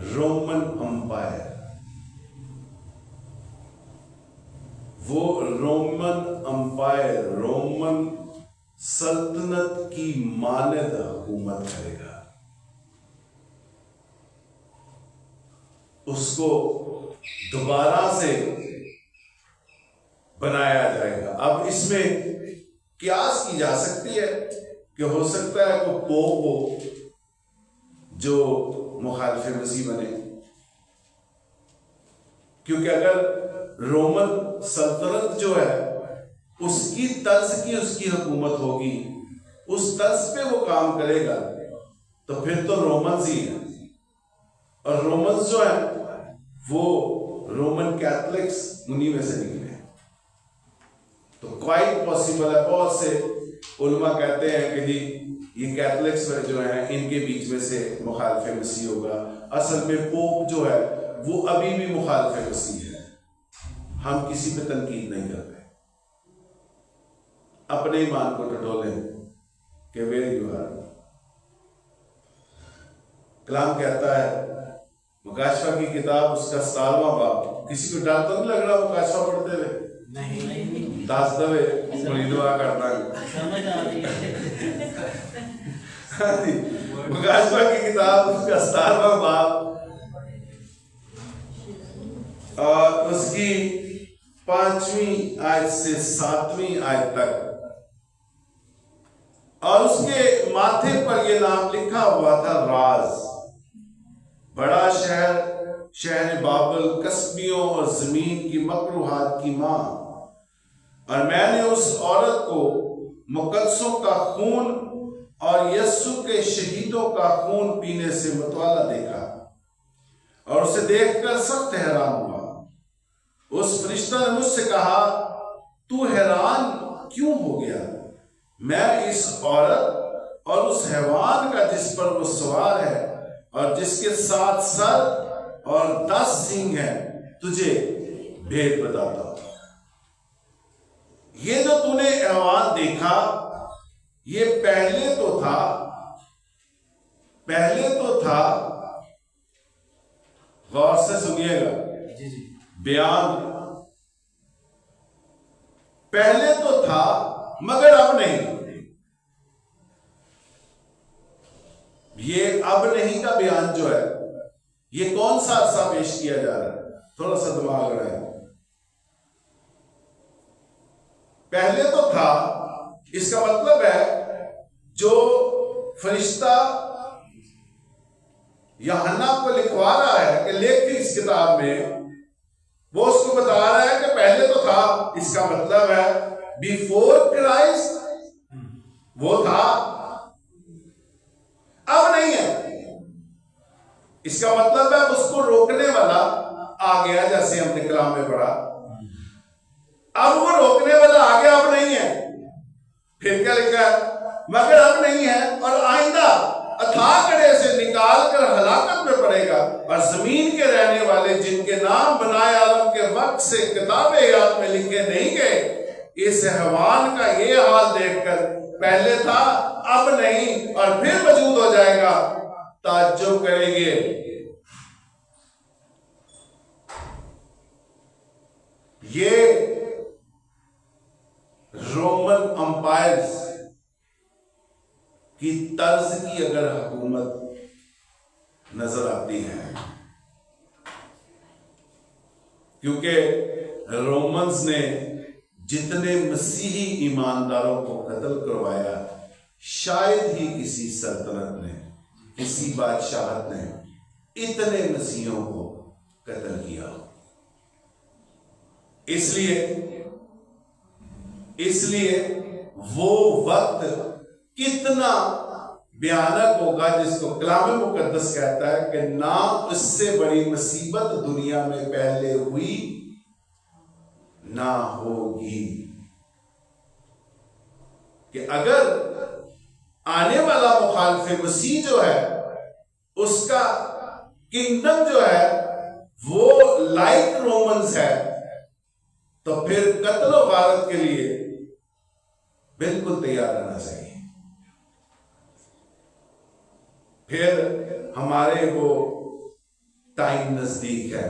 Roman empire. वो रोमन अंपायर, रोमन सल्तनत की मानद हुकूमत करेगा। उसको दोबारा से बनाया जाएगा। अब इसमें क्यास की जा सकती है कि हो सकता है कोई पोप हो जो मुखालिफ मसीह बने, क्योंकि अगर रोमन सल्तनत जो है उसकी तर्ज की उसकी हुकूमत होगी, उस तर्ज पे वो काम करेगा, तो फिर तो रोमन्स ही है। और रोमन्स जो है वो रोमन कैथलिक्स उन्हीं में से निकले। तो क्वाइट पॉसिबल है, बहुत से उलमा कहते हैं कि जी ये कैथलिक्स जो है इनके बीच में से मुखालिफ मसीह होगा। असल में पोप जो है वो अभी भी मुखालिफ मसीह है। हम किसी पे तनकीद नहीं करते, अपने ईमान को टटोलें कि वेयर यू आर। कलाम कहता है मुकाशफा की किताब उसका 17वां बाब, किसी को डर तो नहीं लग रहा मुकाशफा पढ़ते हुए? नहीं दस दवे बड़ी दुआ करना। समझ आ रही है। मुकाशवा की किताब उसका 17वां बाब और उसकी 5वीं आयत से 7वीं आयत तक, और उसके माथे पर यह नाम लिखा हुआ था राज। बड़ा शहर, शहर बाबल, कस्बियों और जमीन की मकरूहात की मां। और मैंने उस औरत को मुकद्दसों का खून और यस्सु के शहीदों का खून पीने से मतवाला देखा, और उसे देखकर सख्त हैरान हुआ। उस फरिश्ता ने मुझसे कहा, तू हैरान क्यों हो गया? मैं इस औरत और उस हैवान का जिस पर वो सवार है और जिसके 7 सर और 10 सींग हैं, तुझे भेद बताता हूं। ये जो तूने हैवान देखा, ये पहले तो था, गौर से सुनिएगा, जी जी। बयान पहले तो था मगर अब नहीं। ये अब नहीं का बयान जो है, ये कौन सा अरसा पेश किया जा रहा है? थोड़ा सा दिमाग लगाएं। पहले तो था, इसका मतलब है जो फरिश्ता यूहन्ना को लिखवा रहा है कि लेख इस किताब में, वो उसको बता रहा है कि पहले तो था। इसका मतलब है बिफोर क्राइस्ट वो था, अब नहीं है। इसका मतलब है उसको रोकने वाला आ गया, जैसे हमने कलाम में पढ़ा। अब वो रोकने वाला आ गया, अब नहीं है। फिर क्या लिखा है? मगर अब नहीं है और आइंदा अथाह कड़े से निकाल कर हलाकत में पड़ेगा, और जमीन के रहने वाले जिनके नाम बनाए आलम के वक्त से किताबे याद में लिखे नहीं गए, इस हैवान का ये हाल देखकर पहले था, अब नहीं और फिर मौजूद हो जाएगा, ताज्जुब करेंगे। ये रोमन अंपायर्स की तर्ज की अगर हुकूमत नजर आती है, क्योंकि रोमन्स ने जितने मसीही ईमानदारों को कत्ल करवाया, शायद ही किसी सल्तनत ने, किसी बादशाहत ने इतने मसीहों को कत्ल किया। इसलिए वो वक्त कितना भयानक होगा जिसको कलाम मुकद्दस कहता है कि ना उससे बड़ी मुसीबत दुनिया में पहले हुई ना होगी। कि अगर आने वाला मुखालिफ मसीह जो है, उसका किंगडम जो है वो लाइक रोमन्स है, तो फिर कत्ल और गारत के लिए बिल्कुल तैयार रहना चाहिए। फिर हमारे वो टाइम नजदीक है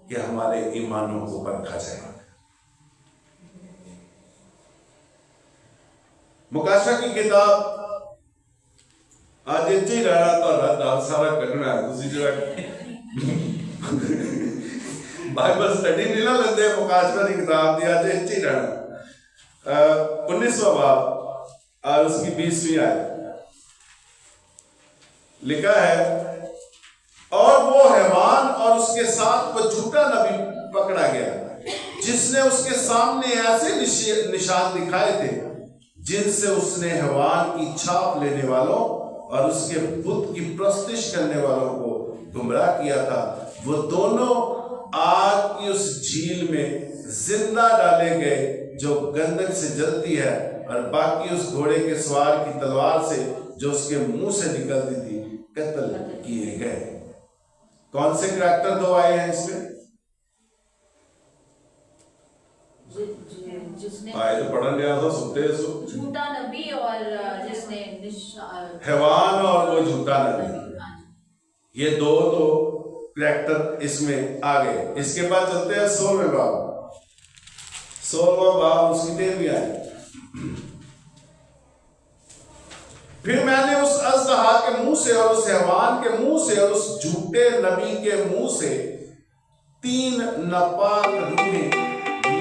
कि हमारे ईमानों को परखा जाए। मुकाशा की किताब आज इतने ही रहना तो दाल सारा करना है। दूसरी जगह बाइबल स्टडी नहीं ना लेते, मुकाशा की किताब दी आज इतने ही रहना। 19वां बाब और उसकी 20वीं आयत लिखा है, और वो हैवान और उसके साथ वो झूठा नबी पकड़ा गया जिसने उसके सामने ऐसे निशान दिखाए थे जिनसे उसने हैवान की छाप लेने वालों और उसके बुत की प्रस्तिश करने वालों को गुमराह किया था। वो दोनों आग की उस झील में जिंदा डाले गए जो गंधक से जलती है, और बाकी उस घोड़े के सवार की तलवार से जो उसके मुंह से निकलती थी कत्ल किए गए। कौन से करैक्टर दो आए हैं इसमें? जिसने आए तो पढ़न गया था, सुनते झूठा नबी और जिसने हैवान और वो झूठा नबी, ये दो तो करैक्टर इसमें आ गए। इसके बाद चलते हैं 16वें बाब। 16वां बाब उसकी 13वीं आयत। फिर मैंने उस अजदहा के मुंह से और उस हैवान के मुंह से और उस झूठे नबी के मुंह से 3 नापाक रूहें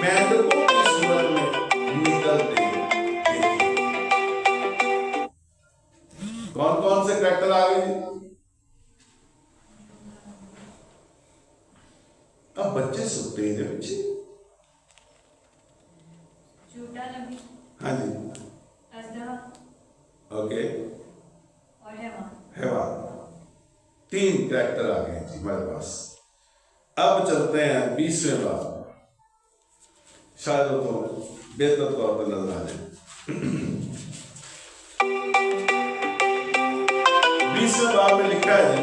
मेंढकों की सूरत में निकलते देखी। कौन कौन से कैरेक्टर आ गए? अब बच्चे सुनते हैं बच्चे। झूठा नबी, हाँ जी, अजदहा ओके, और हैवान। हैवान, 3 कैरेक्टर आ गए जी हमारे पास। अब चलते हैं 20वें बाब, शायद वो तो बेहतर तौर पर नजर आ जाए। 20वें बाब में लिखा है जी,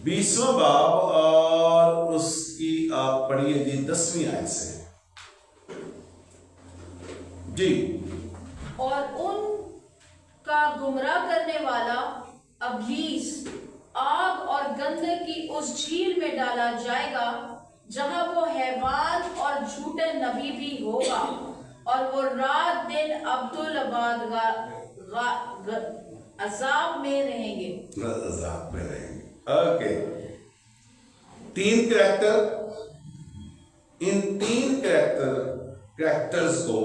20वां बाब और उसकी आप पढ़िए जी 10वीं आयत से जी। और उनका गुमराह करने वाला अब्लीस आग और गंधक की उस झील में डाला जाएगा जहां वो हैवान और झूठे नबी भी होगा, और वो रात दिन अब्दुल अबाद अजाब में रहेंगे। अजाब में रहेंगे, ओके। 3 कैरेक्टर, इन 3 कैरेक्टर्स को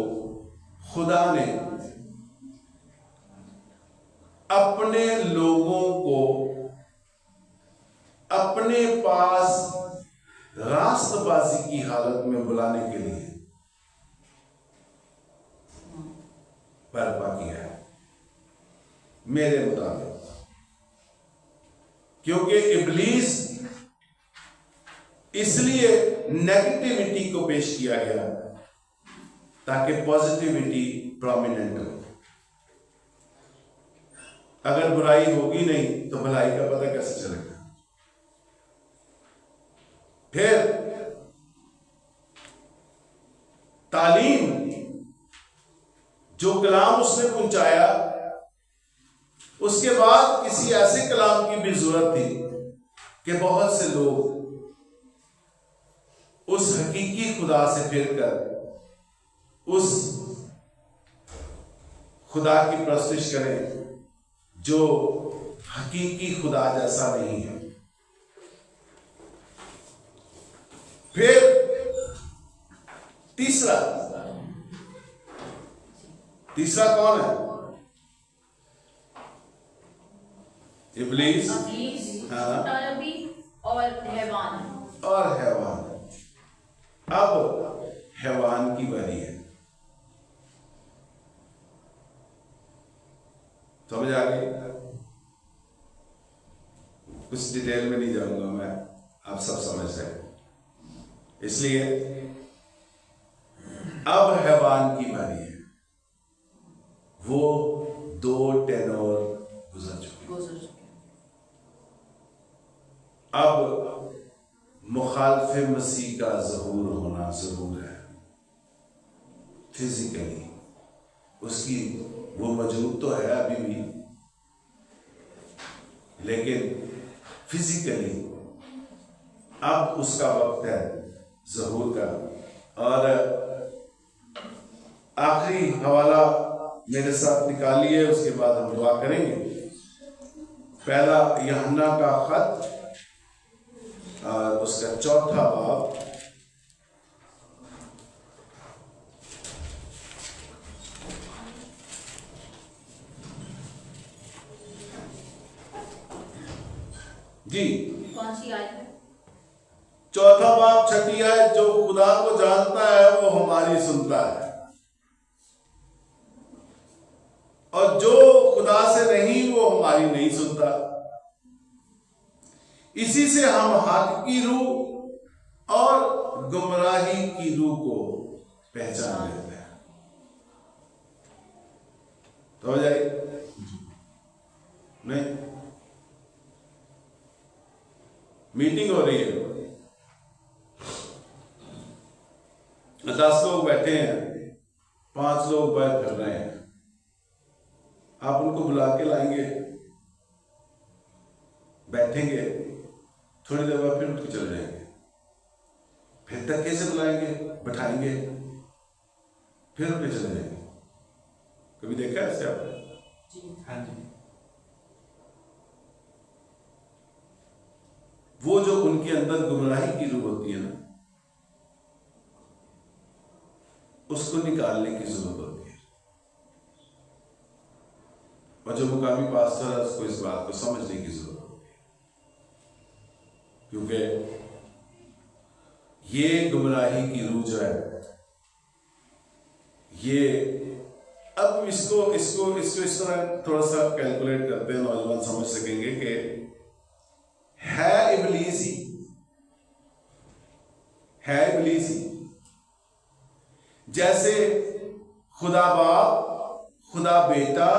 खुदा ने अपने लोगों को अपने पास रास्तबाजी की हालत में बुलाने के लिए बर्पा किया है मेरे मुताबिक, क्योंकि इब्लीस इसलिए नेगेटिविटी को पेश किया गया ताकि पॉजिटिविटी प्रोमिनेंट हो। अगर बुराई होगी नहीं तो भलाई का पता कैसे चलेगा? फिर तालीम, जो कलाम उसने पहुंचाया, उसके बाद किसी ऐसे कलाम की भी जरूरत थी कि बहुत से लोग उस हकीकी खुदा से फिरकर उस खुदा की प्रस्तुति करें जो हकीकी खुदा जैसा नहीं है। फिर तीसरा कौन है? इब्लीस, झूठा नबी और हैवान। अब हैवान की बारी है। समझ आ गई? कुछ डिटेल में नहीं जाऊंगा मैं, आप सब समझ रहे हैं। इसलिए अब हैवान की बारी है। वो 2 टेनोर गुजर चुके। अब मुखालिफ मसीह का ज़हूर होना जरूर है। फिजिकली उसकी वो मौजूद तो है अभी भी, लेकिन फिजिकली अब उसका वक्त है ज़हूर का। और आखिरी हवाला मेरे साथ निकालिए, उसके बाद हम दुआ करेंगे। पहला यूहन्ना का खत और उसका 4था बाब, जी कौन सी आयत है? 4था बाब 6ठी आयत। जो खुदा को जानता है वो हमारी सुनता है, और जो खुदा से नहीं वो हमारी नहीं सुनता। इसी से हम हक की रूह और गुमराही की रूह को पहचान लेते हैं। तो हो जाए नहीं? मीटिंग हो रही है, 10 लोग बैठे हैं, 5 लोग बात कर रहे हैं। आप उनको बुला के लाएंगे, बैठेंगे, थोड़ी देर बाद फिर उठ के चले जाएंगे, फिर धक्के से बुलाएंगे, बैठाएंगे, फिर उठ के चले जाएंगे। कभी देखा है ऐसे आपने? हाँ जी। वो जो उनके अंदर गुमराही की रूह होती है ना, उसको निकालने की जरूरत होती है। और जो मुकामी पास्टर है उसको इस बात को समझने की जरूरत होती है, क्योंकि ये गुमराही की रूह जो है, ये अब इसको इसको इसको इस तरह थोड़ा सा कैलकुलेट करते हैं, नौजवान समझ सकेंगे कि है इब्लीस ही, है इब्लीस ही। जैसे खुदा बाप, खुदा बेटा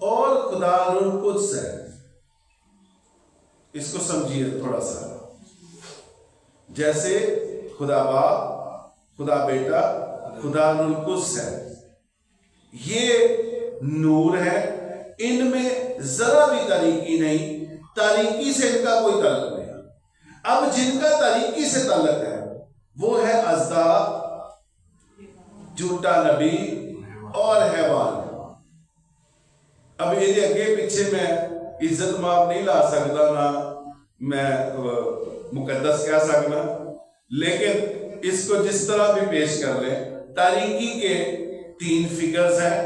और खुदा रूह कुद्स है। इसको समझिए थोड़ा सा। जैसे खुदा बाप, खुदा बेटा, खुदा रूह कुद्स है, ये नूर है, इनमें जरा भी तारीकी नहीं, तारीकी से इनका कोई ताल्लुक नहीं। अब जिनका तारीकी से ताल्लुक है वो है अज़दा, झूठा नबी और हैवान। अब ये अगे पीछे मैं इज्जत माफ नहीं ला सकता, ना मैं मुकद्दस कह सकता, लेकिन इसको जिस तरह भी पेश कर ले, तारीकी के 3 फिगर्स हैं।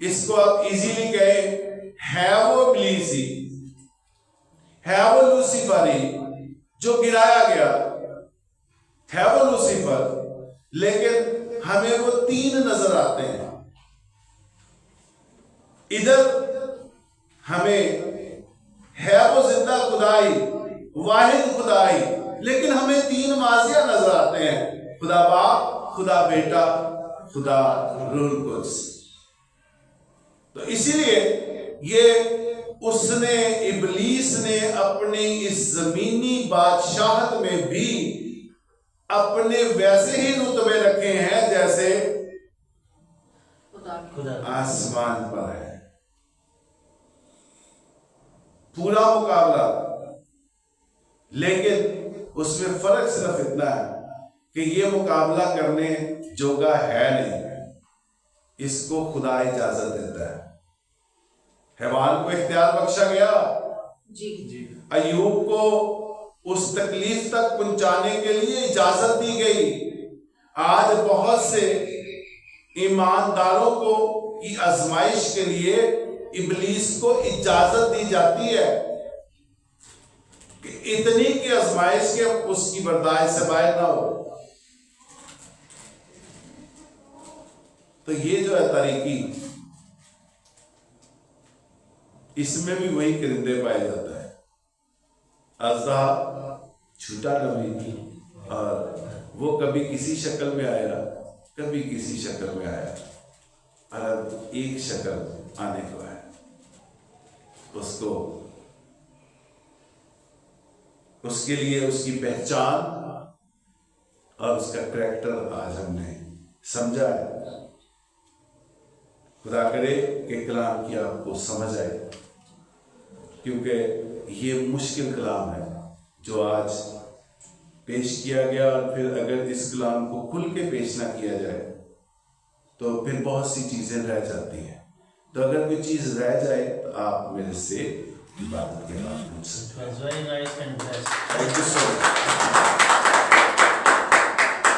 इसको आप इजीली कहें, है वो इब्लीस ही, है वो लूसीफर ही जो गिराया गया, है वो लूसीफर, लेकिन हमें वो 3 नजर आते हैं। इधर हमें है वो जिंदा खुदाई, वाहिद खुदाई, लेकिन हमें 3 माजिया नजर आते हैं, खुदा बाप, खुदा बेटा, खुदा रूह कुद्स। तो इसीलिए ये उसने, इब्लीस ने अपनी इस जमीनी बादशाहत में भी अपने वैसे ही रुतबे रखे हैं जैसे खुदा आसमान पर है। पूरा मुकाबला, लेकिन उसमें फर्क सिर्फ इतना है कि ये मुकाबला करने जोगा है नहीं, इसको खुदा इजाजत देता है। हैवान को इख्तियार बख्शा गया, जी। अय्यूब को उस तकलीफ तक पहुंचाने के लिए इजाजत दी गई। आज बहुत से ईमानदारों को की आजमाइश के लिए इब्लीस को इजाजत दी जाती है कि इतनी की आजमाइश के उसकी बर्दाश्त से बाहर ना हो। तो ये जो है तारीकी, इसमें भी वही करिंदे पाए जाता है। अज़दा झूठा नबी, और वो कभी किसी शक्ल में आया, कभी किसी शक्ल में आया, और एक शक्ल आने को है। उसको, उसके लिए उसकी पहचान और उसका करैक्टर आज हमने समझा है। खुदा करे कि कलाम की आपको समझ आए, क्योंकि ये मुश्किल कलाम है जो आज पेश किया गया, और फिर अगर इस कलाम को खुल के पेश ना किया जाए तो फिर बहुत सी चीज़ें रह जाती हैं। तो अगर कोई चीज़ रह जाए तो आप मेरे से इबादत के बाद पूछ सकते हैं। It was very nice and blessed. Thank you so much.